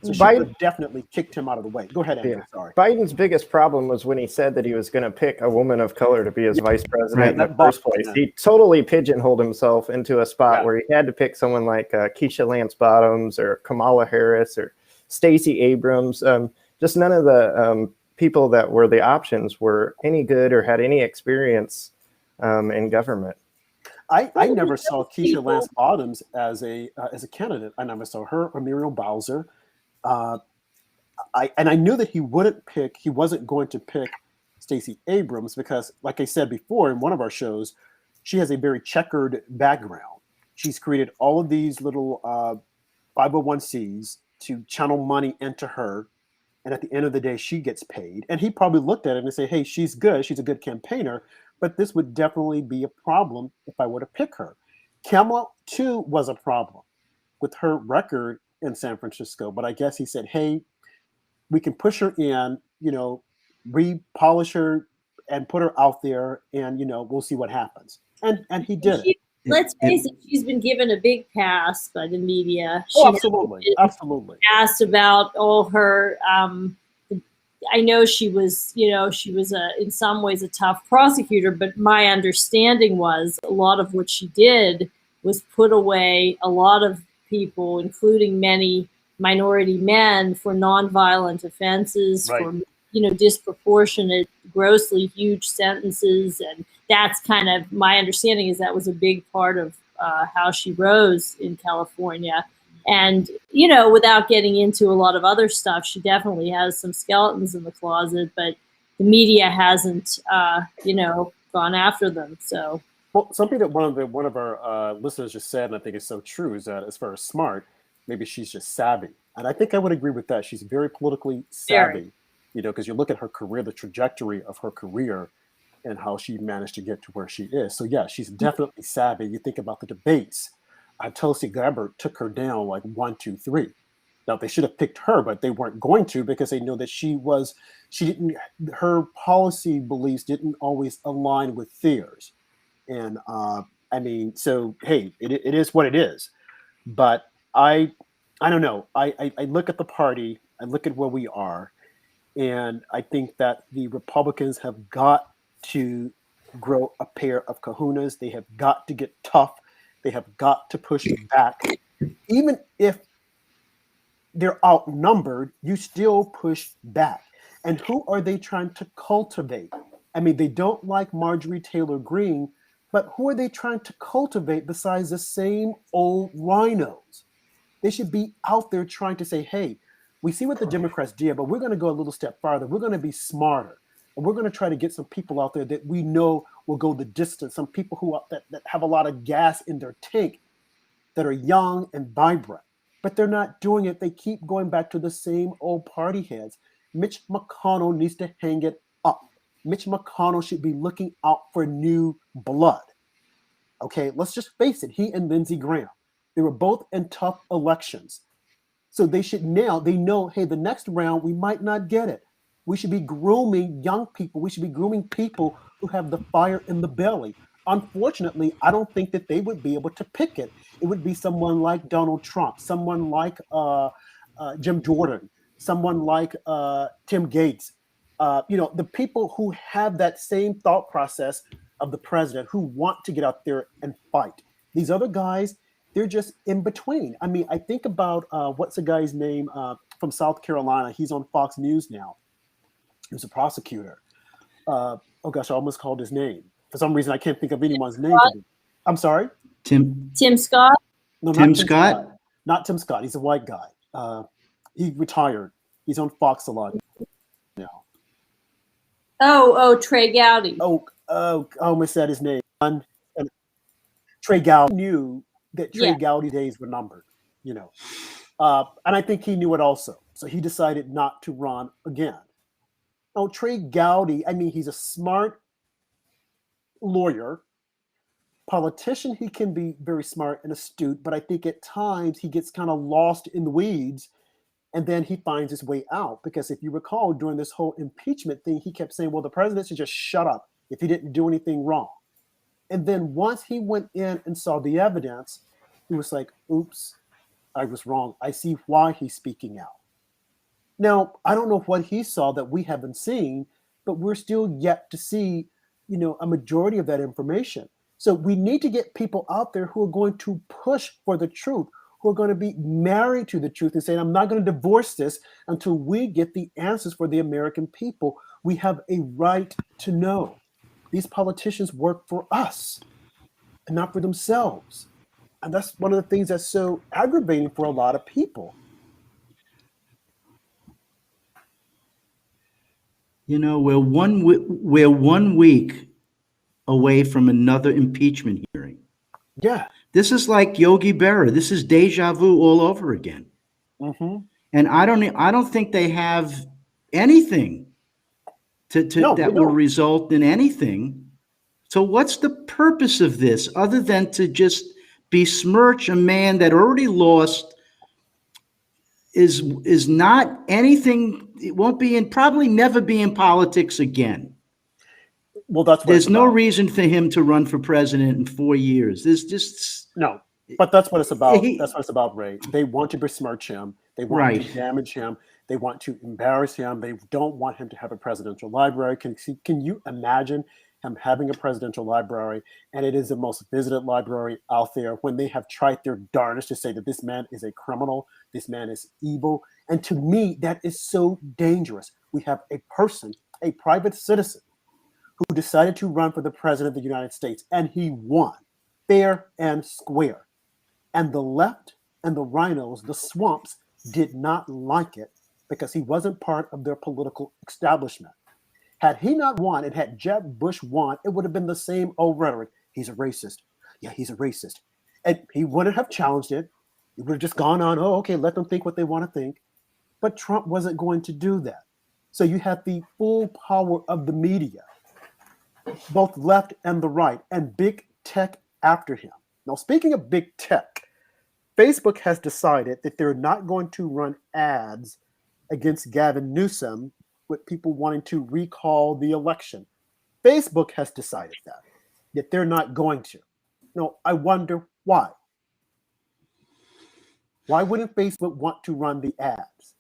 So she would have definitely kicked him out of the way. Go ahead, Andrew. Sorry. Biden's biggest problem was when he said that he was going to pick a woman of color to be his vice president in the first place. He totally pigeonholed himself into a spot where he had to pick someone like Keisha Lance Bottoms or Kamala Harris or Stacey Abrams. Just none of the people that were the options were any good or had any experience in government. I never saw Keisha Lance Bottoms as a candidate. I never saw her or Muriel Bowser. I knew that he wasn't going to pick Stacey Abrams because, like I said before in one of our shows, she has a very checkered background. She's created all of these little 501c to channel money into her. And at the end of the day, she gets paid. And he probably looked at it and said, hey, she's good. She's a good campaigner. But this would definitely be a problem if I were to pick her. Kamala, too, was a problem with her record in San Francisco. But I guess he said, hey, we can push her in, repolish her and put her out there. And, we'll see what happens. And he did it. Let's face it, she's been given a big pass by the media. Absolutely. Asked about all her, I know she was in some ways a tough prosecutor, but my understanding was a lot of what she did was put away a lot of people, including many minority men, for nonviolent offenses, for disproportionate, grossly huge sentences. And that's kind of my understanding is that was a big part of how she rose in California. And, without getting into a lot of other stuff, she definitely has some skeletons in the closet, but the media hasn't, gone after them. So, well, something that one of our listeners just said, and I think is so true, is that as far as smart, maybe she's just savvy. And I think I would agree with that. She's very politically savvy, because you look at her career, the trajectory of her career, and how she managed to get to where she is. So yeah, she's definitely savvy. You think about the debates. Tulsi Gabbard took her down like 1, 2, 3. Now they should have picked her, but they weren't going to because they know that her policy beliefs didn't always align with theirs. And so hey, it is what it is. But I don't know. I look at the party, I look at where we are, and I think that the Republicans have got to grow a pair of kahunas. They have got to get tough. They have got to push back. Even if they're outnumbered, you still push back. And who are they trying to cultivate? I mean, they don't like Marjorie Taylor Greene, but who are they trying to cultivate besides the same old rhinos? They should be out there trying to say, hey, we see what the Democrats did, but we're going to go a little step farther. We're going to be smarter. And we're going to try to get some people out there that we know will go the distance. Some people who that have a lot of gas in their tank, that are young and vibrant, but they're not doing it. They keep going back to the same old party heads. Mitch McConnell needs to hang it up. Mitch McConnell should be looking out for new blood. Okay, let's just face it. He and Lindsey Graham, they were both in tough elections. So they know, hey, the next round, we might not get it. We should be grooming young people. We should be grooming people who have the fire in the belly. Unfortunately, I don't think that they would be able to pick it. It would be someone like Donald Trump, someone like Jim Jordan, someone like Tim Gates. The people who have that same thought process of the president, who want to get out there and fight. These other guys, they're just in between. I mean, I think about what's the guy's name from South Carolina? He's on Fox News now. He was a prosecutor. Oh gosh, I almost called his name. For some reason, I can't think of anyone's name. I'm sorry? Tim Scott? No, not Tim Scott? Not Tim Scott. He's a white guy. He retired. He's on Fox a lot now. Oh, Trey Gowdy. I almost said his name. Trey Gowdy knew that Trey Gowdy's days were numbered, and I think he knew it also. So he decided not to run again. Oh, Trey Gowdy, I mean, he's a smart lawyer, politician. He can be very smart and astute, but I think at times he gets kind of lost in the weeds, and then he finds his way out. Because if you recall, during this whole impeachment thing, he kept saying, well, the president should just shut up if he didn't do anything wrong. And then once he went in and saw the evidence, he was like, oops, I was wrong. I see why he's speaking out. Now, I don't know what he saw that we haven't seen, but we're still yet to see, a majority of that information. So we need to get people out there who are going to push for the truth, who are going to be married to the truth and saying, I'm not going to divorce this until we get the answers for the American people. We have a right to know. These politicians work for us and not for themselves. And that's one of the things that's so aggravating for a lot of people. We're 1 week away from another impeachment hearing. Yeah. This is like Yogi Berra. This is deja vu all over again. Mm-hmm. And I don't think they have anything that will result in anything. So what's the purpose of this other than to just besmirch a man that already lost, is not anything? It won't be probably never be in politics again. Well, there's no reason for him to run for president in 4 years. There's just no. But that's what it's about. That's what it's about, Ray. They want to besmirch him. They want to damage him. They want to embarrass him. They don't want him to have a presidential library. Can you imagine him having a presidential library? And it is the most visited library out there, when they have tried their darnest to say that this man is a criminal, this man is evil. And to me, that is so dangerous. We have a person, a private citizen, who decided to run for the president of the United States, and he won fair and square. And the left and the rhinos, the swamps, did not like it because he wasn't part of their political establishment. Had he not won, and had Jeb Bush won, it would have been the same old rhetoric. He's a racist. Yeah, he's a racist. And he wouldn't have challenged it. He would have just gone on, oh, okay, let them think what they want to think. But Trump wasn't going to do that. So you have the full power of the media, both left and the right, and big tech after him. Now, speaking of big tech, Facebook has decided that they're not going to run ads against Gavin Newsom with people wanting to recall the election. Facebook has decided that they're not going to. Now, I wonder why. Why wouldn't Facebook want to run the ads?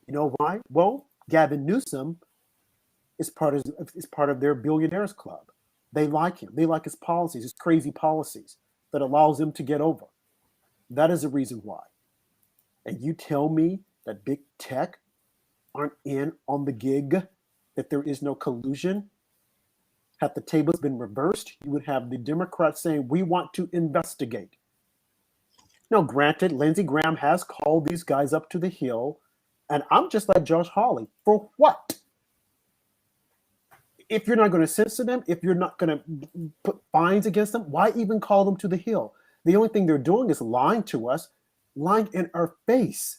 You know why? Well, Gavin Newsom is part of their billionaires club. They like him. They like his policies, his crazy policies that allows them to get over. That is the reason why. And you tell me that big tech aren't in on the gig, that there is no collusion? Had the tables been reversed, you would have the Democrats saying, we want to investigate. Now, granted, Lindsey Graham has called these guys up to the hill, and I'm just like Josh Hawley. For what? if you're not going to censor them, if you're not going to put fines against them, why even call them to the Hill? The only thing they're doing is lying to us, lying in our face.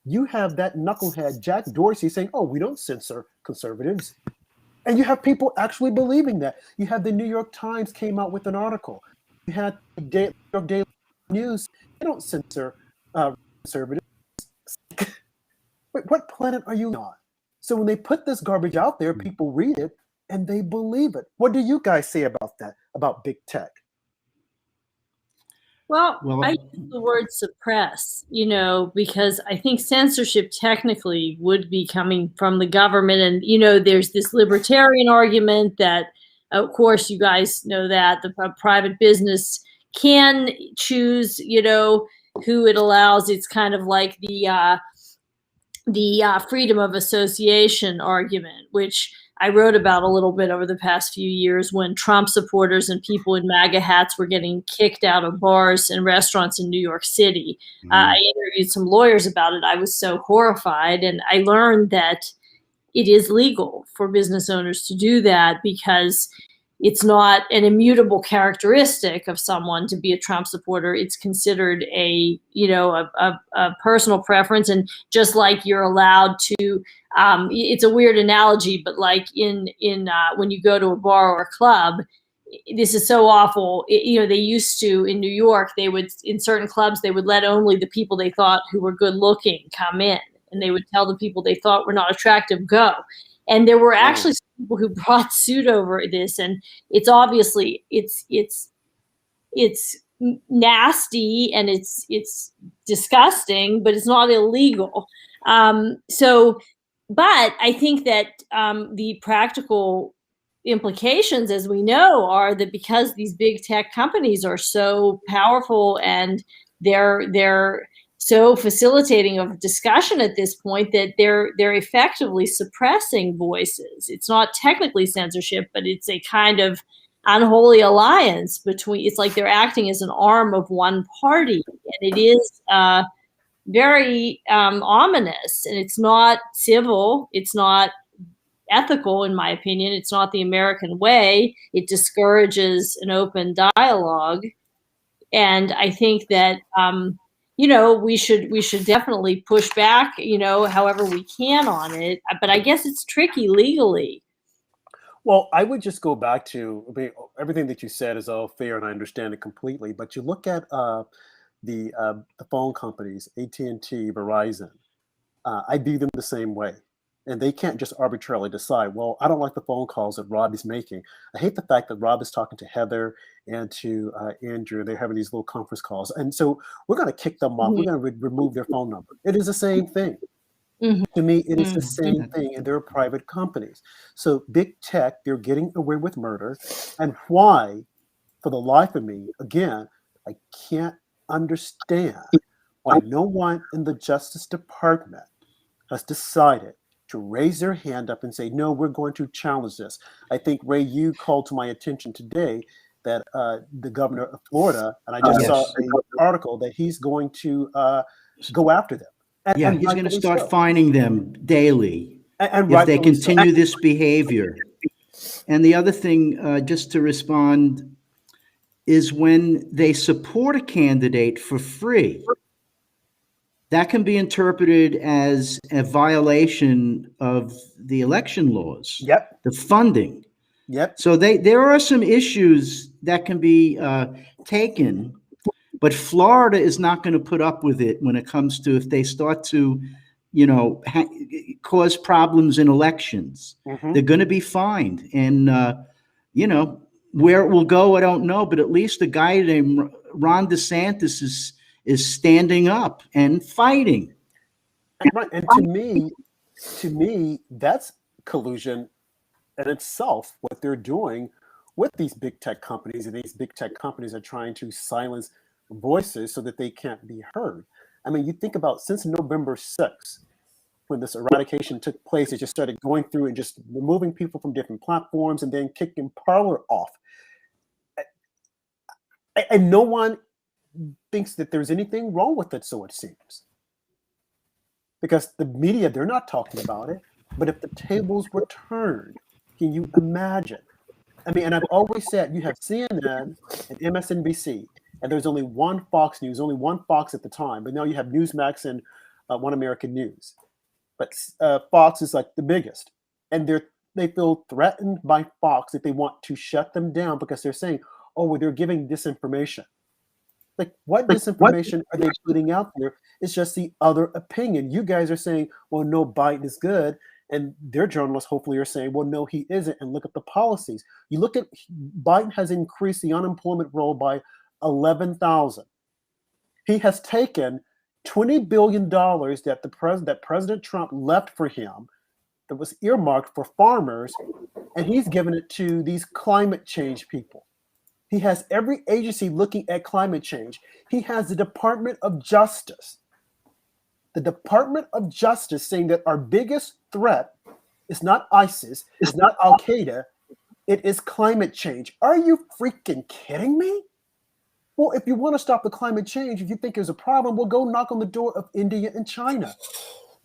You have that knucklehead Jack Dorsey saying, "Oh, we don't censor conservatives," and you have people actually believing that. You have the New York Times came out with an article. You had the New York Daily News. They don't censor conservatives. Wait, what planet are you on? So when they put this garbage out there, people read it and they believe it. What do you guys say about that? About big tech? Well, I use the word suppress, you know, because I think censorship technically would be coming from the government. And, you know, there's this libertarian argument that, of course, you guys know that the private business can choose, you know, who it allows. It's kind of like the freedom of association argument, which I wrote about a little bit over the past few years when Trump supporters and people in MAGA hats were getting kicked out of bars and restaurants in New York City. I interviewed some lawyers about it. I was so horrified, and I learned that it is legal for business owners to do that because it's not an immutable characteristic of someone to be a Trump supporter. It's considered a, you know, a personal preference. And just like you're allowed to, it's a weird analogy, but like in when you go to a bar or a club, this is so awful. You know, they used to, in New York, they would, in certain clubs, they would let only the people they thought who were good looking come in. And they would tell the people they thought were not attractive, go. And there were actually some people who brought suit over this, and it's obviously it's nasty and it's disgusting, but it's not illegal. But I think that the practical implications, as we know, are that because these big tech companies are so powerful and they're so facilitating of discussion at this point, that they're effectively suppressing voices. It's not technically censorship, but it's a kind of unholy alliance between, it's like they're acting as an arm of one party. And it is very ominous, and it's not civil. It's not ethical, in my opinion. It's not the American way. It discourages an open dialogue. And I think that, you know, we should definitely push back, you know, however we can on it. But I guess it's tricky legally. Well, I would just go back to, I mean, everything that you said is all fair, and I understand it completely. But you look at the phone companies, AT&T, Verizon. I view them the same way. And they can't just arbitrarily decide, well, I don't like the phone calls that Rob is making. I hate the fact that Rob is talking to Heather and to Andrew. They're having these little conference calls. And so we're going to kick them off. We're going to remove their phone number. It is the same thing. To me, it is the same thing. And they're private companies. So big tech, they're getting away with murder. And why, for the life of me, again, I can't understand why no one in the Justice Department has decided to raise their hand up and say, no, we're going to challenge this. I think, Ray, you called to my attention today that the governor of Florida, and I just saw an article that he's going to go after them. And he's going to start fining them daily and if they continue this behavior. And the other thing, just to respond, is when they support a candidate for free, that can be interpreted as a violation of the election laws. The funding. So there are some issues that can be taken, but Florida is not going to put up with it when it comes to, if they start to, you know, cause problems in elections. They're going to be fined. And, you know, where it will go, I don't know, but at least a guy named Ron DeSantis is standing up and fighting. And to me, that's collusion in itself, what they're doing with these big tech companies. And these big tech companies are trying to silence voices so that they can't be heard. I mean, you think about since November 6th, when this eradication took place, they just started going through and just removing people from different platforms and then kicking Parler off. And no one thinks that there's anything wrong with it, so it seems. Because the media, they're not talking about it. But if the tables were turned Can you imagine? I mean, and I've always said you have CNN and MSNBC, and there's only one Fox News, only one Fox at the time, but now you have Newsmax and One American News. But Fox is like the biggest, and they feel threatened by Fox that they want to shut them down because they're saying, oh, well, they're giving disinformation. Like, what disinformation are they putting out there? It's just the other opinion. You guys are saying, well, no, Biden is good. And their journalists hopefully are saying, well, no, he isn't. And look at the policies. You look at Biden has increased the unemployment roll by 11,000. He has taken $20 billion that President Trump left for him that was earmarked for farmers, and he's given it to these climate change people. He has every agency looking at climate change. He has the Department of Justice. The Department of Justice saying that our biggest threat is not ISIS, it's not Al-Qaeda, it is climate change. Are you freaking kidding me? Well, if you want to stop the climate change, if you think there's a problem, well, go knock on the door of India and China.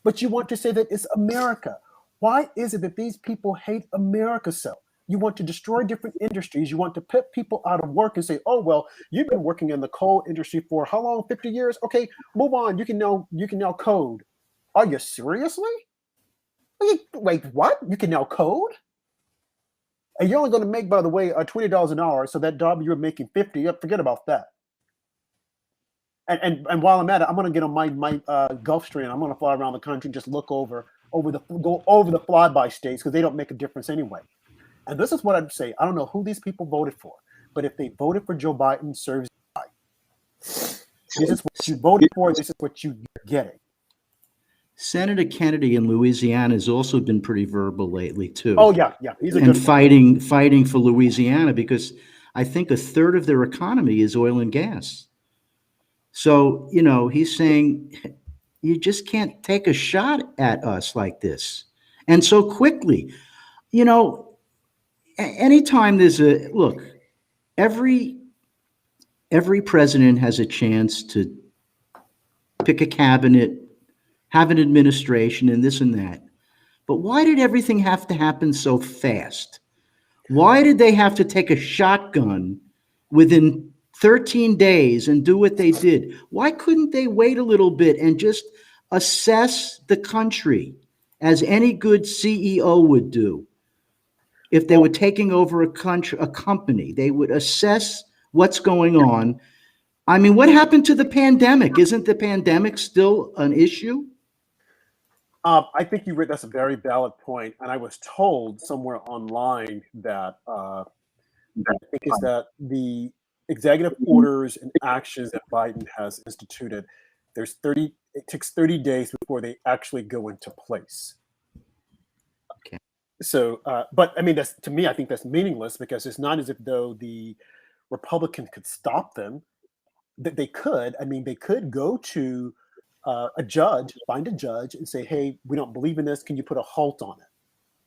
But you want to say that it's America. Why is it that these people hate America so? You want to destroy different industries. You want to put people out of work and say, oh, well, you've been working in the coal industry for how long? 50 years? Okay, move on. You can now code. Are you seriously? Wait, what? You can now code? And you're only going to make, by the way, $20 an hour. So that job you're making 50, forget about that. And while I'm at it, I'm going to get on my Gulfstream. I'm going to fly around the country and just look go over the flyby states because they don't make a difference anyway. And this is what I'd say. I don't know who these people voted for, but if they voted for Joe Biden, serves you right. This is what you voted for. This is what you're getting. Senator Kennedy in Louisiana has also been pretty verbal lately too. Oh yeah. He's a good fighting for Louisiana because I think a third of their economy is oil and gas. So he's saying you just can't take a shot at us like this and so quickly. Anytime there's every president has a chance to pick a cabinet, have an administration, and this and that. But why did everything have to happen so fast? Why did they have to take a shotgun within 13 days and do what they did? Why couldn't they wait a little bit and just assess the country as any good CEO would do? If they were taking over a company, they would assess what's going on. I mean, what happened to the pandemic? Isn't the pandemic still an issue? I think that's a very valid point. And I was told somewhere online that I think is that the executive orders and actions that Biden has instituted, it takes 30 days before they actually go into place. Okay. So, but I mean, to me, I think that's meaningless because it's not as if though the Republicans could stop them. That they could. I mean, they could go to a judge, find a judge, and say, "Hey, we don't believe in this. Can you put a halt on it?"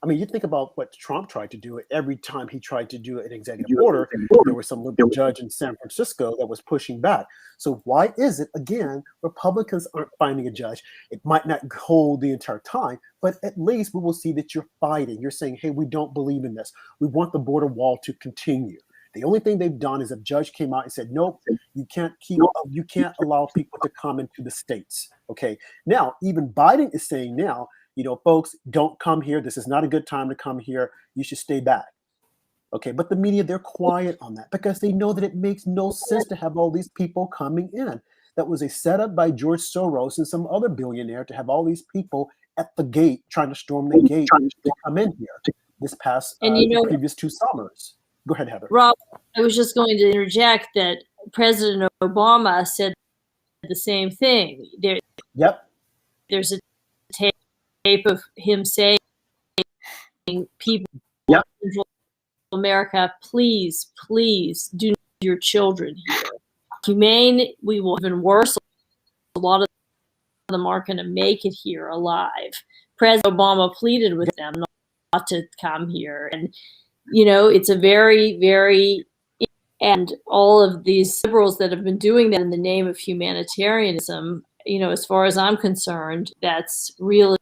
I mean, you think about what Trump tried to do. Every time he tried to do an executive order, there was some liberal judge in San Francisco that was pushing back. So why is it, again, Republicans aren't finding a judge? It might not hold the entire time, but at least we will see that you're fighting. You're saying, hey, we don't believe in this. We want the border wall to continue. The only thing they've done is a judge came out and said, nope, you can't allow people to come into the states. Okay. Now, even Biden is saying now, folks, don't come here. This is not a good time to come here. You should stay back. Okay. But the media, they're quiet on that because they know that it makes no sense to have all these people coming in. That was a setup by George Soros and some other billionaire to have all these people at the gate trying to storm the gate to come in here this past the previous 2 summers. Go ahead, Heather. Rob, I was just going to interject that President Obama said the same thing. There's a tape of him saying, people in America, please do not your children here. Humane, we will even worse. A lot of them aren't going to make it here alive. President Obama pleaded with them not to come here. And it's a very, very, and all of these liberals that have been doing that in the name of humanitarianism, as far as I'm concerned, that's really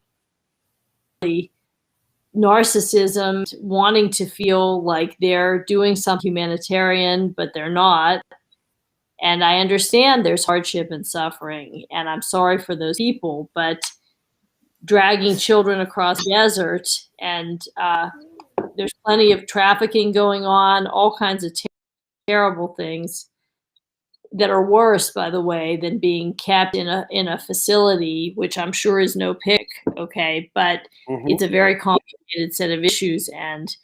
narcissism, wanting to feel like they're doing something humanitarian, but they're not. And I understand there's hardship and suffering, and I'm sorry for those people, but dragging children across the desert, and there's plenty of trafficking going on, all kinds of terrible things that are worse, by the way, than being kept in a facility, which I'm sure is no pick, okay? But it's a very complicated set of issues, and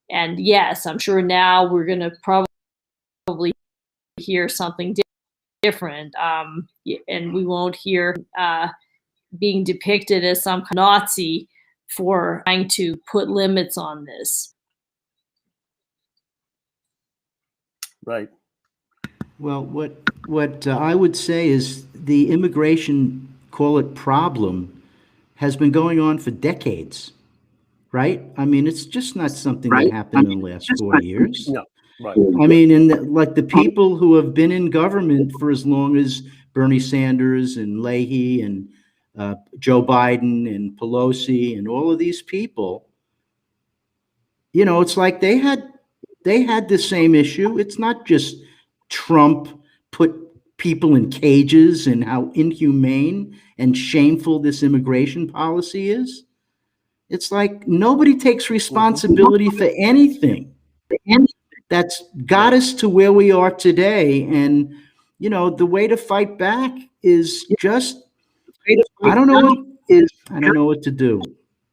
yes, I'm sure now we're going to probably hear something different, and we won't hear being depicted as some Nazi for trying to put limits on this. Right. Well, what I would say is the immigration, call it problem, has been going on for decades, right? I mean, it's just not something that happened in the last 40 years. No, right. I mean, and like the people who have been in government for as long as Bernie Sanders and Leahy and Joe Biden and Pelosi and all of these people, you know, it's like they had the same issue. It's not just Trump put people in cages and how inhumane and shameful this immigration policy is. It's like nobody takes responsibility for anything that's got us to where we are today. And, you know, the way to fight back is just, I don't know what to do.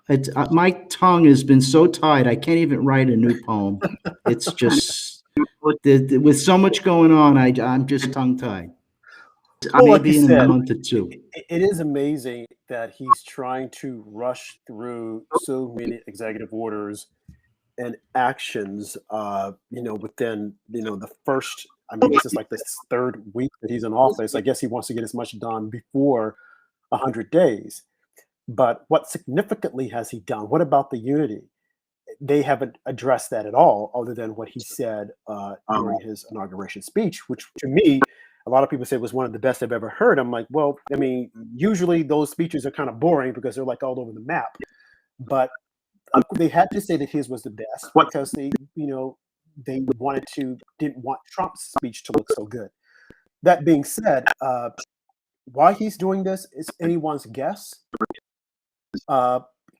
It's, my tongue has been so tied, I can't even write a new poem. It's just, with so much going on, I'm just tongue-tied. Well, like Maybe you in said, a month or two. It is amazing that he's trying to rush through so many executive orders and actions, you know, within, you know, the first, I mean, this is like the third week that he's in office. I guess he wants to get as much done before 100 days. But what significantly has he done? What about the unity? They haven't addressed that at all, other than what he said during his inauguration speech, which to me, a lot of people say was one of the best I've ever heard. I'm like, well, I mean, usually those speeches are kind of boring because they're like all over the map. But they had to say that his was the best because they, you know, they didn't want Trump's speech to look so good. That being said, why he's doing this is anyone's guess.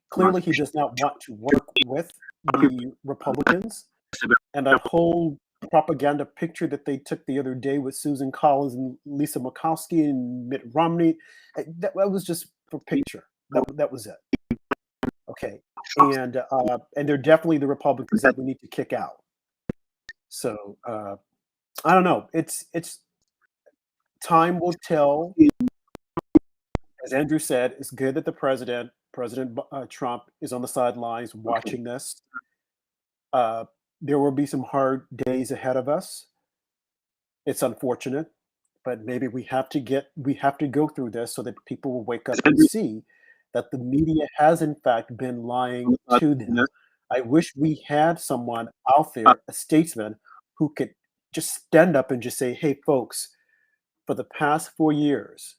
Clearly, he does not want to work with the Republicans, and that whole propaganda picture that they took the other day with Susan Collins and Lisa Murkowski and Mitt Romney, that was just for picture. That was it. Okay, and they're definitely the Republicans that we need to kick out. So I don't know. It's time will tell. As Andrew said, it's good that the President Trump is on the sidelines watching this. There will be some hard days ahead of us. It's unfortunate, but maybe we have to go through this so that people will wake up and see that the media has in fact been lying to them. I wish we had someone out there, a statesman, who could just stand up and just say, hey, folks, for the past 4 years,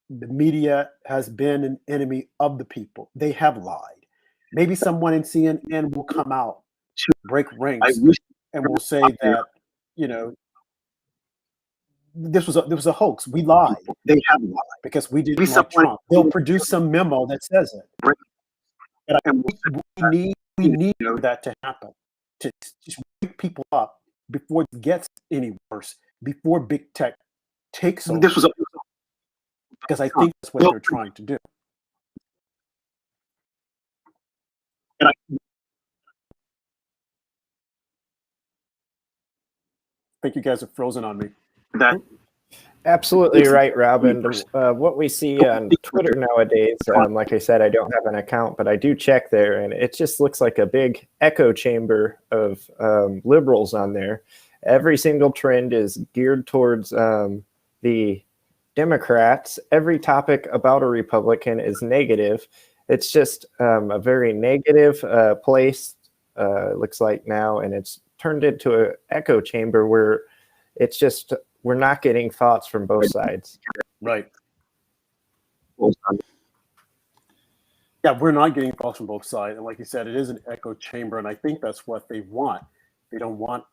the media has been an enemy of the people. They have lied. Maybe someone in CNN will come out, break ranks, and will say that, you know, this was a hoax. We lied. They have lied because we didn't like Trump. They'll produce some memo that says it. And we need that to happen, to just wake people up before it gets any worse, before big tech takes over. Because I think that's what they're trying to do. I think you guys are frozen on me. Absolutely right, Robin. What we see on Twitter nowadays, like I said, I don't have an account, but I do check there, and it just looks like a big echo chamber of liberals on there. Every single trend is geared towards the Democrats. Every topic about a Republican is negative. It's just a very negative place, looks like now, and it's turned into an echo chamber where it's just, we're not getting thoughts from both sides. Right. Yeah, we're not getting calls from both sides, and like you said, it is an echo chamber, and I think that's what they want. They don't want,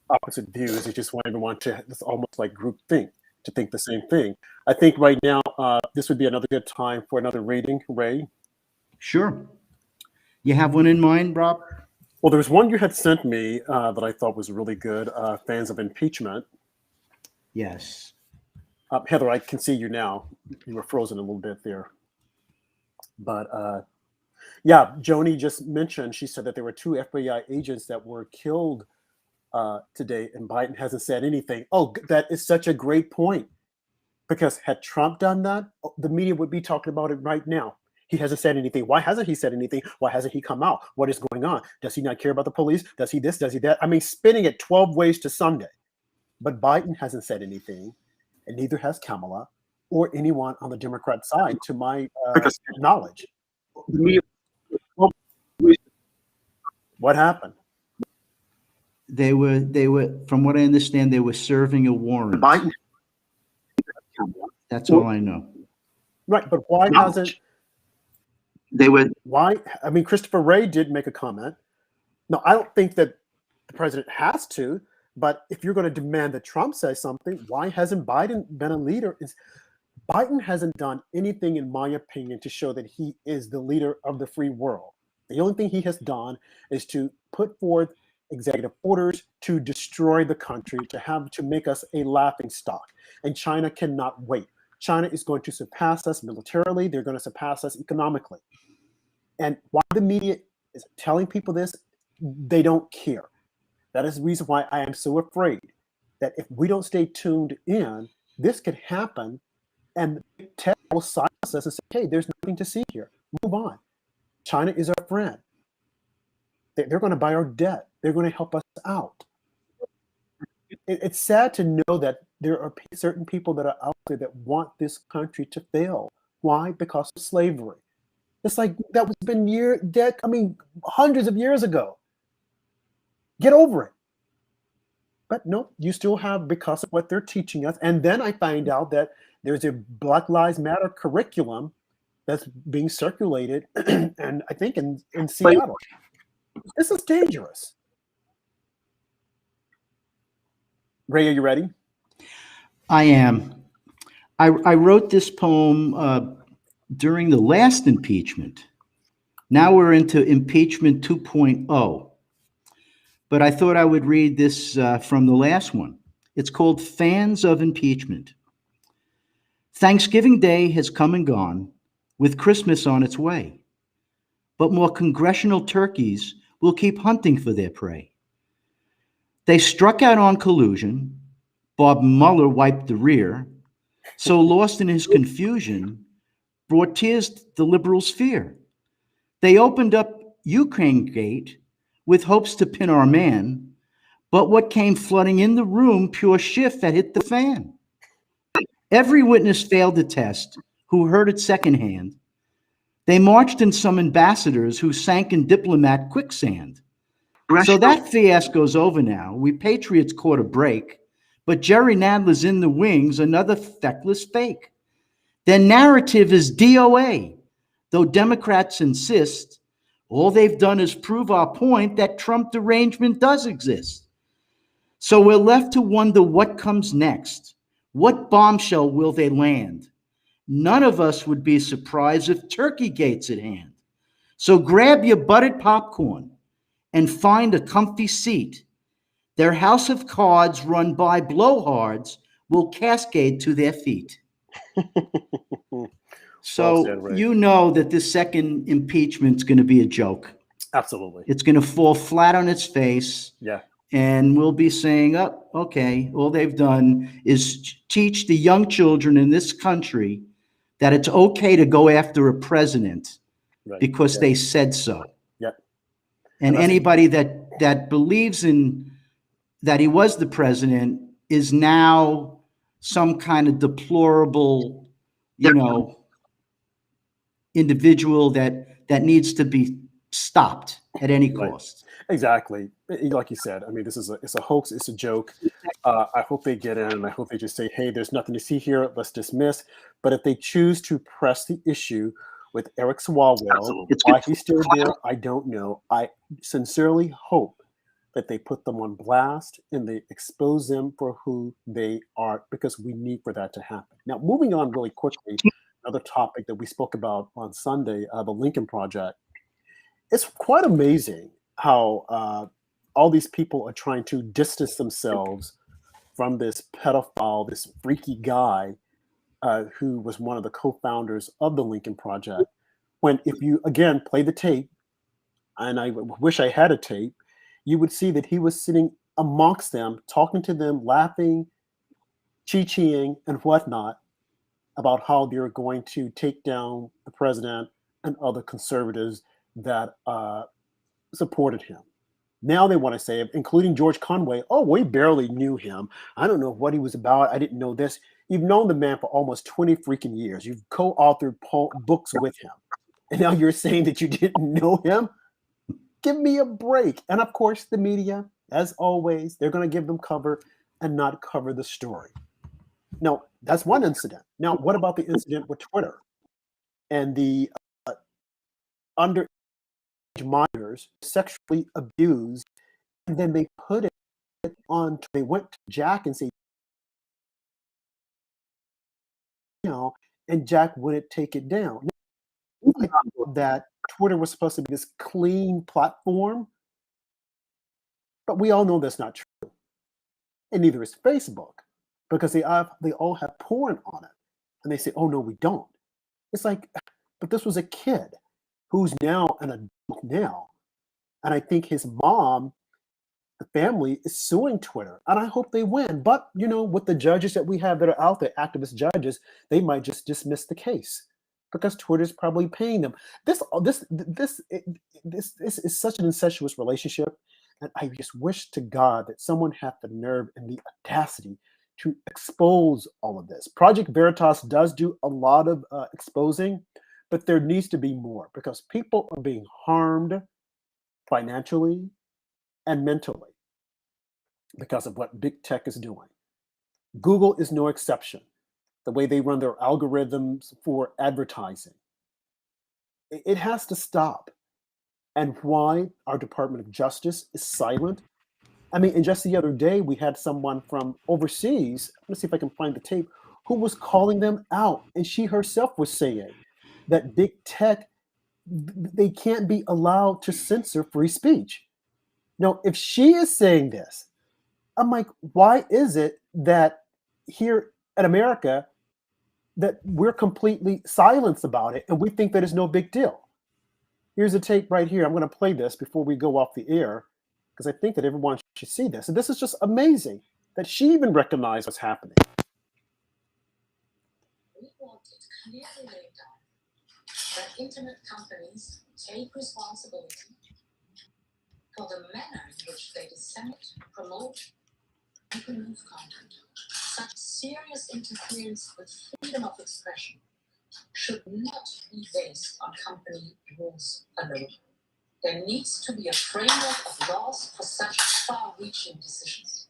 opposite views. They just want everyone to. It's almost like group think to think the same thing. I think right now this would be another good time for another reading, Ray. Sure. You have one in mind, Rob? Well, there was one you had sent me that I thought was really good. Fans of impeachment. Yes. Heather, I can see you now. You were frozen a little bit there. But yeah, Joni just mentioned, she said that there were 2 FBI agents that were killed today, and Biden hasn't said anything. Oh, that is such a great point. Because had Trump done that, the media would be talking about it right now. He hasn't said anything. Why hasn't he said anything? Why hasn't he come out? What is going on? Does he not care about the police? Does he this? Does he that? I mean, spinning it 12 ways to Sunday. But Biden hasn't said anything, and neither has Kamala or anyone on the Democrat side, to my knowledge. What happened? They were, from what I understand, they were serving a warrant. Biden. That's all I know. Right, but why hasn't They were. why? I mean, Christopher Wray did make a comment. No, I don't think that the president has to. But if you're going to demand that Trump says something, why hasn't Biden been a leader? Biden hasn't done anything, in my opinion, to show that he is the leader of the free world. The only thing he has done is to put forth executive orders to destroy the country, to make us a laughing stock. And China cannot wait. China is going to surpass us militarily. They're going to surpass us economically. And why the media is telling people this, they don't care. That is the reason why I am so afraid that if we don't stay tuned in, this could happen, and tech will silence us and say, hey, there's nothing to see here. Move on. China is our friend. They're going to buy our debt. They're going to help us out. It's sad to know that there are certain people that are out there that want this country to fail. Why? Because of slavery. It's like that was been hundreds of years ago. Get over it. But no, you still have, because of what they're teaching us. And then I find out that there's a Black Lives Matter curriculum that's being circulated, and I think in Seattle. This is dangerous. Ray, are you ready? I am. I wrote this poem during the last impeachment. Now we're into impeachment 2.0. But I thought I would read this from the last one. It's called Fans of Impeachment. Thanksgiving Day has come and gone, with Christmas on its way. But more congressional turkeys will keep hunting for their prey. They struck out on collusion. Bob Mueller wiped the rear. So lost in his confusion, brought tears to the liberals' fear. They opened up Ukraine Gate with hopes to pin our man, but what came flooding in the room, pure shift that hit the fan. Every witness failed the test, who heard it secondhand. They marched in some ambassadors who sank in diplomat quicksand. So that fiasco's over now. We patriots caught a break, but Jerry Nadler's in the wings, another feckless fake. Their narrative is DOA, though Democrats insist. All they've done is prove our point that Trump derangement does exist. So we're left to wonder what comes next. What bombshell will they land? None of us would be surprised if Turkey Gate's at hand. So grab your buttered popcorn and find a comfy seat. Their house of cards run by blowhards will cascade to their feet. So Well said, Ray. you know that this second impeachment's going to be a joke. Absolutely. It's going to fall flat on its face. Yeah. And we'll be saying, oh, okay, all they've done is teach the young children in this country that it's okay to go after a president because they said so. Yep. And anybody that believes in that he was the president is now some kind of deplorable, individual that needs to be stopped at any cost. Exactly. Like you said, I mean, it's a hoax. It's a joke. I hope they get in, and I hope they just say, hey, there's nothing to see here. Let's dismiss. But if they choose to press the issue, with Eric Swalwell. Why he's still there, I don't know. I sincerely hope that they put them on blast and they expose them for who they are, because we need for that to happen. Now, moving on really quickly, another topic that we spoke about on Sunday, the Lincoln Project. It's quite amazing how all these people are trying to distance themselves from this pedophile, this freaky guy who was one of the co-founders of the Lincoln Project. When, if you again play the tape, and I wish I had a tape, you would see that he was sitting amongst them, talking to them, laughing, chi-chiing, and whatnot about how they're going to take down the president and other conservatives that supported him. Now they want to say, including George Conway, oh, we barely knew him. I don't know what he was about. I didn't know this. You've known the man for almost 20 freaking years. You've co-authored books with him. And now you're saying that you didn't know him? Give me a break. And of course, the media, as always, they're going to give them cover and not cover the story. Now, that's one incident. Now, what about the incident with Twitter and the underage minors sexually abused, and then they put it on, they went to Jack and say, and Jack wouldn't take it down. I thought that Twitter was supposed to be this clean platform, but we all know that's not true. And neither is Facebook, because they all have porn on it. And they say, oh, no, we don't. It's like, but this was a kid who's now an adult now. And I think his mom, the family, is suing Twitter. And I hope they win. But, with the judges that we have that are out there, activist judges, they might just dismiss the case because Twitter's probably paying them. This is such an incestuous relationship. And I just wish to God that someone had the nerve and the audacity to expose all of this. Project Veritas does do a lot of exposing, but there needs to be more, because people are being harmed financially and mentally because of what big tech is doing. Google is no exception. The way they run their algorithms for advertising. It has to stop. And why our Department of Justice is silent. I mean, and just the other day, we had someone from overseas, let's see if I can find the tape, who was calling them out. And she herself was saying that big tech, they can't be allowed to censor free speech. Now, if she is saying this, I'm like, why is it that here in America, that we're completely silenced about it and we think that it's no big deal? Here's a tape right here. I'm going to play this before we go off the air, because I think that everyone should see this. And this is just amazing that she even recognized what's happening. We want it clearly laid down that internet companies take responsibility for the manner in which they disseminate, promote, and remove content. Such serious interference with freedom of expression should not be based on company rules alone. There needs to be a framework of laws for such far-reaching decisions.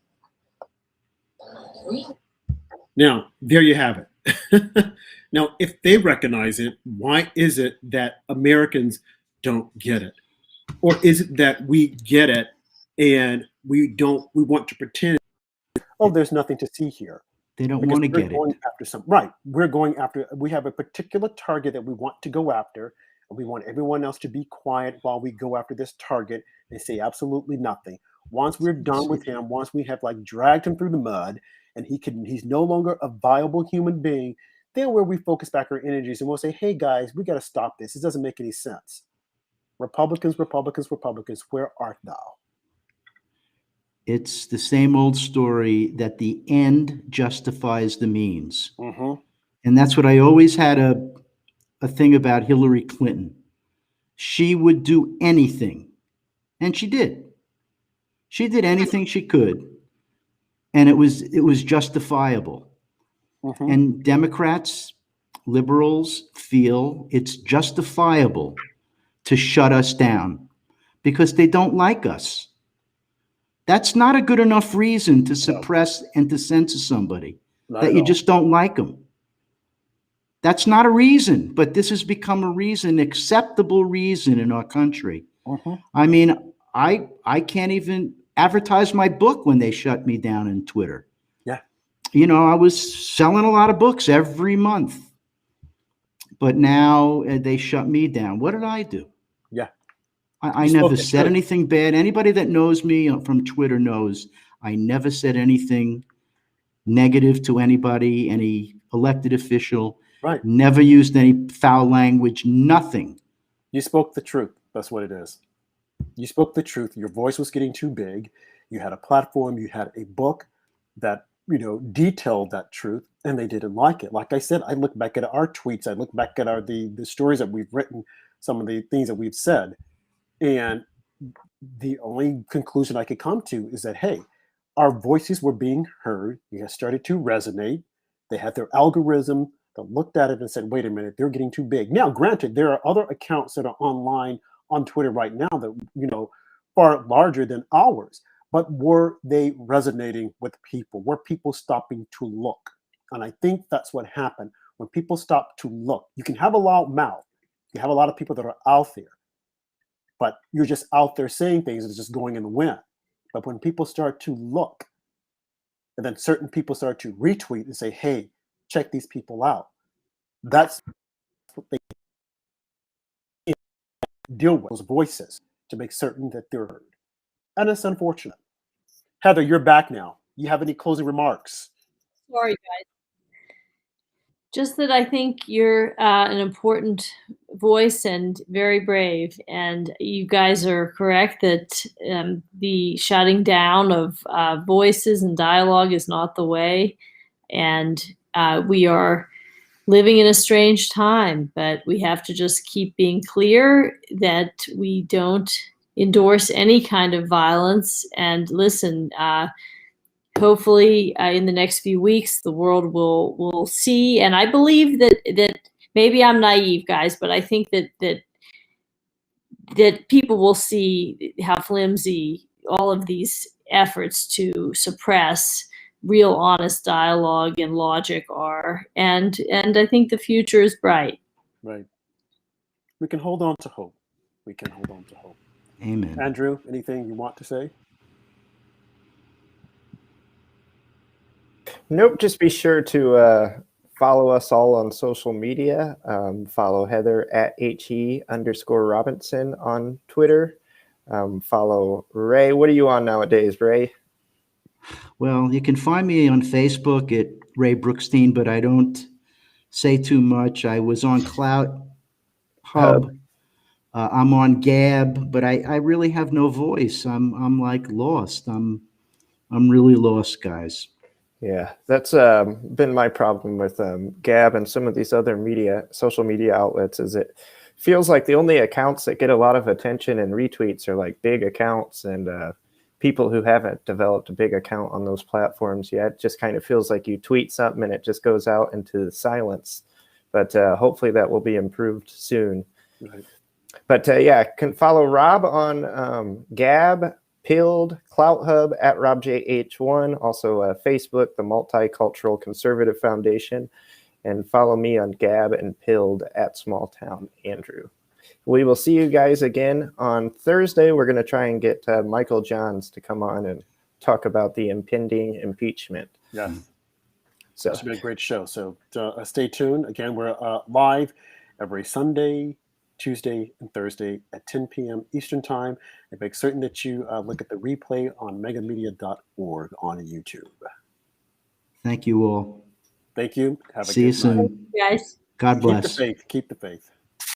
Now, there you have it. Now, if they recognize it, why is it that Americans don't get it? Or is it that we get it and we want to pretend, oh, there's nothing to see here? They don't want to get it. We have a particular target that we want to go after, and we want everyone else to be quiet while we go after this target and say absolutely nothing. Once we're done with him, once we have dragged him through the mud and he's no longer a viable human being, then where we focus back our energies and we'll say, hey guys, we got to stop this. It doesn't make any sense. Republicans, where art thou? It's the same old story that the end justifies the means. Mm-hmm. And that's what I always had a thing about Hillary Clinton. She would do anything. And she did. She did anything she could. And it was justifiable. Mm-hmm. And Democrats, liberals feel it's justifiable to shut us down because they don't like us. That's not a good enough reason to suppress and to censor somebody, that you just don't like them. That's not a reason, but this has become a reason, acceptable reason in our country. I mean, I can't even advertise my book when they shut me down in Twitter. Yeah. You know, I was selling a lot of books every month, but now they shut me down. What did I do? Yeah. I never said anything bad. Anybody that knows me from Twitter knows I never said anything negative to anybody, any elected official. Right. Never used any foul language, nothing. You spoke the truth. That's what it is. You spoke the truth. Your voice was getting too big. You had a platform. You had a book that, you know, detailed that truth, and they didn't like it. Like I said, I look back at our tweets. I look back at the stories that we've written, some of the things that we've said, and the only conclusion I could come to is that, hey, our voices were being heard. It has started to resonate. They had their algorithm that looked at it and said, wait a minute, they're getting too big. Now, granted, there are other accounts that are online on Twitter right now that, you know, far larger than ours. But were they resonating with people? Were people stopping to look? And I think that's what happened. When people stop to look, you can have a loud mouth. You have a lot of people that are out there, but you're just out there saying things and it's just going in the wind. But when people start to look, and then certain people start to retweet and say, hey, check these people out, that's what they deal with, those voices, to make certain that they're heard. And it's unfortunate. Heather, you're back now. You have any closing remarks? Sorry, guys. Just that I think you're an important voice and very brave. And you guys are correct that the shutting down of voices and dialogue is not the way. And we are living in a strange time, but we have to just keep being clear that we don't endorse any kind of violence. And listen, hopefully in the next few weeks, the world will see. And I believe that maybe I'm naive, guys, but I think that people will see how flimsy all of these efforts to suppress real honest dialogue and logic are. And I think the future is bright. Right. We can hold on to hope. We can hold on to hope. Amen. Andrew, anything you want to say? Nope, just be sure to follow us all on social media. Follow Heather at HE_Robinson on Twitter. Follow Ray. What are you on nowadays, Ray? Well, you can find me on Facebook at Ray Brookstein, but I don't say too much. I was on Clout Hub. I'm on Gab, but I really have no voice. I'm like lost. I'm really lost, guys. Yeah, that's been my problem with Gab and some of these other social media outlets. Is it feels like the only accounts that get a lot of attention and retweets are like big accounts and people who haven't developed a big account on those platforms yet. It just kind of feels like you tweet something and it just goes out into the silence. But hopefully that will be improved soon. Right. But yeah, can follow Rob on Gab, Pilled, Clout Hub at robjh1, also Facebook, the Multicultural Conservative Foundation, and follow me on Gab and Pilled at Small Town Andrew. We will see you guys again on Thursday. We're going to try and get Michael Johns to come on and talk about the impending impeachment. Yes. So that should be a great show. So stay tuned. Again, we're live every Sunday, Tuesday, and Thursday at 10 p.m. Eastern Time. And make certain that you look at the replay on MagaMedia.org on YouTube. Thank you all. Thank you. Have a See you good night. soon. Thank you, guys. God bless. Keep the faith. Keep the faith.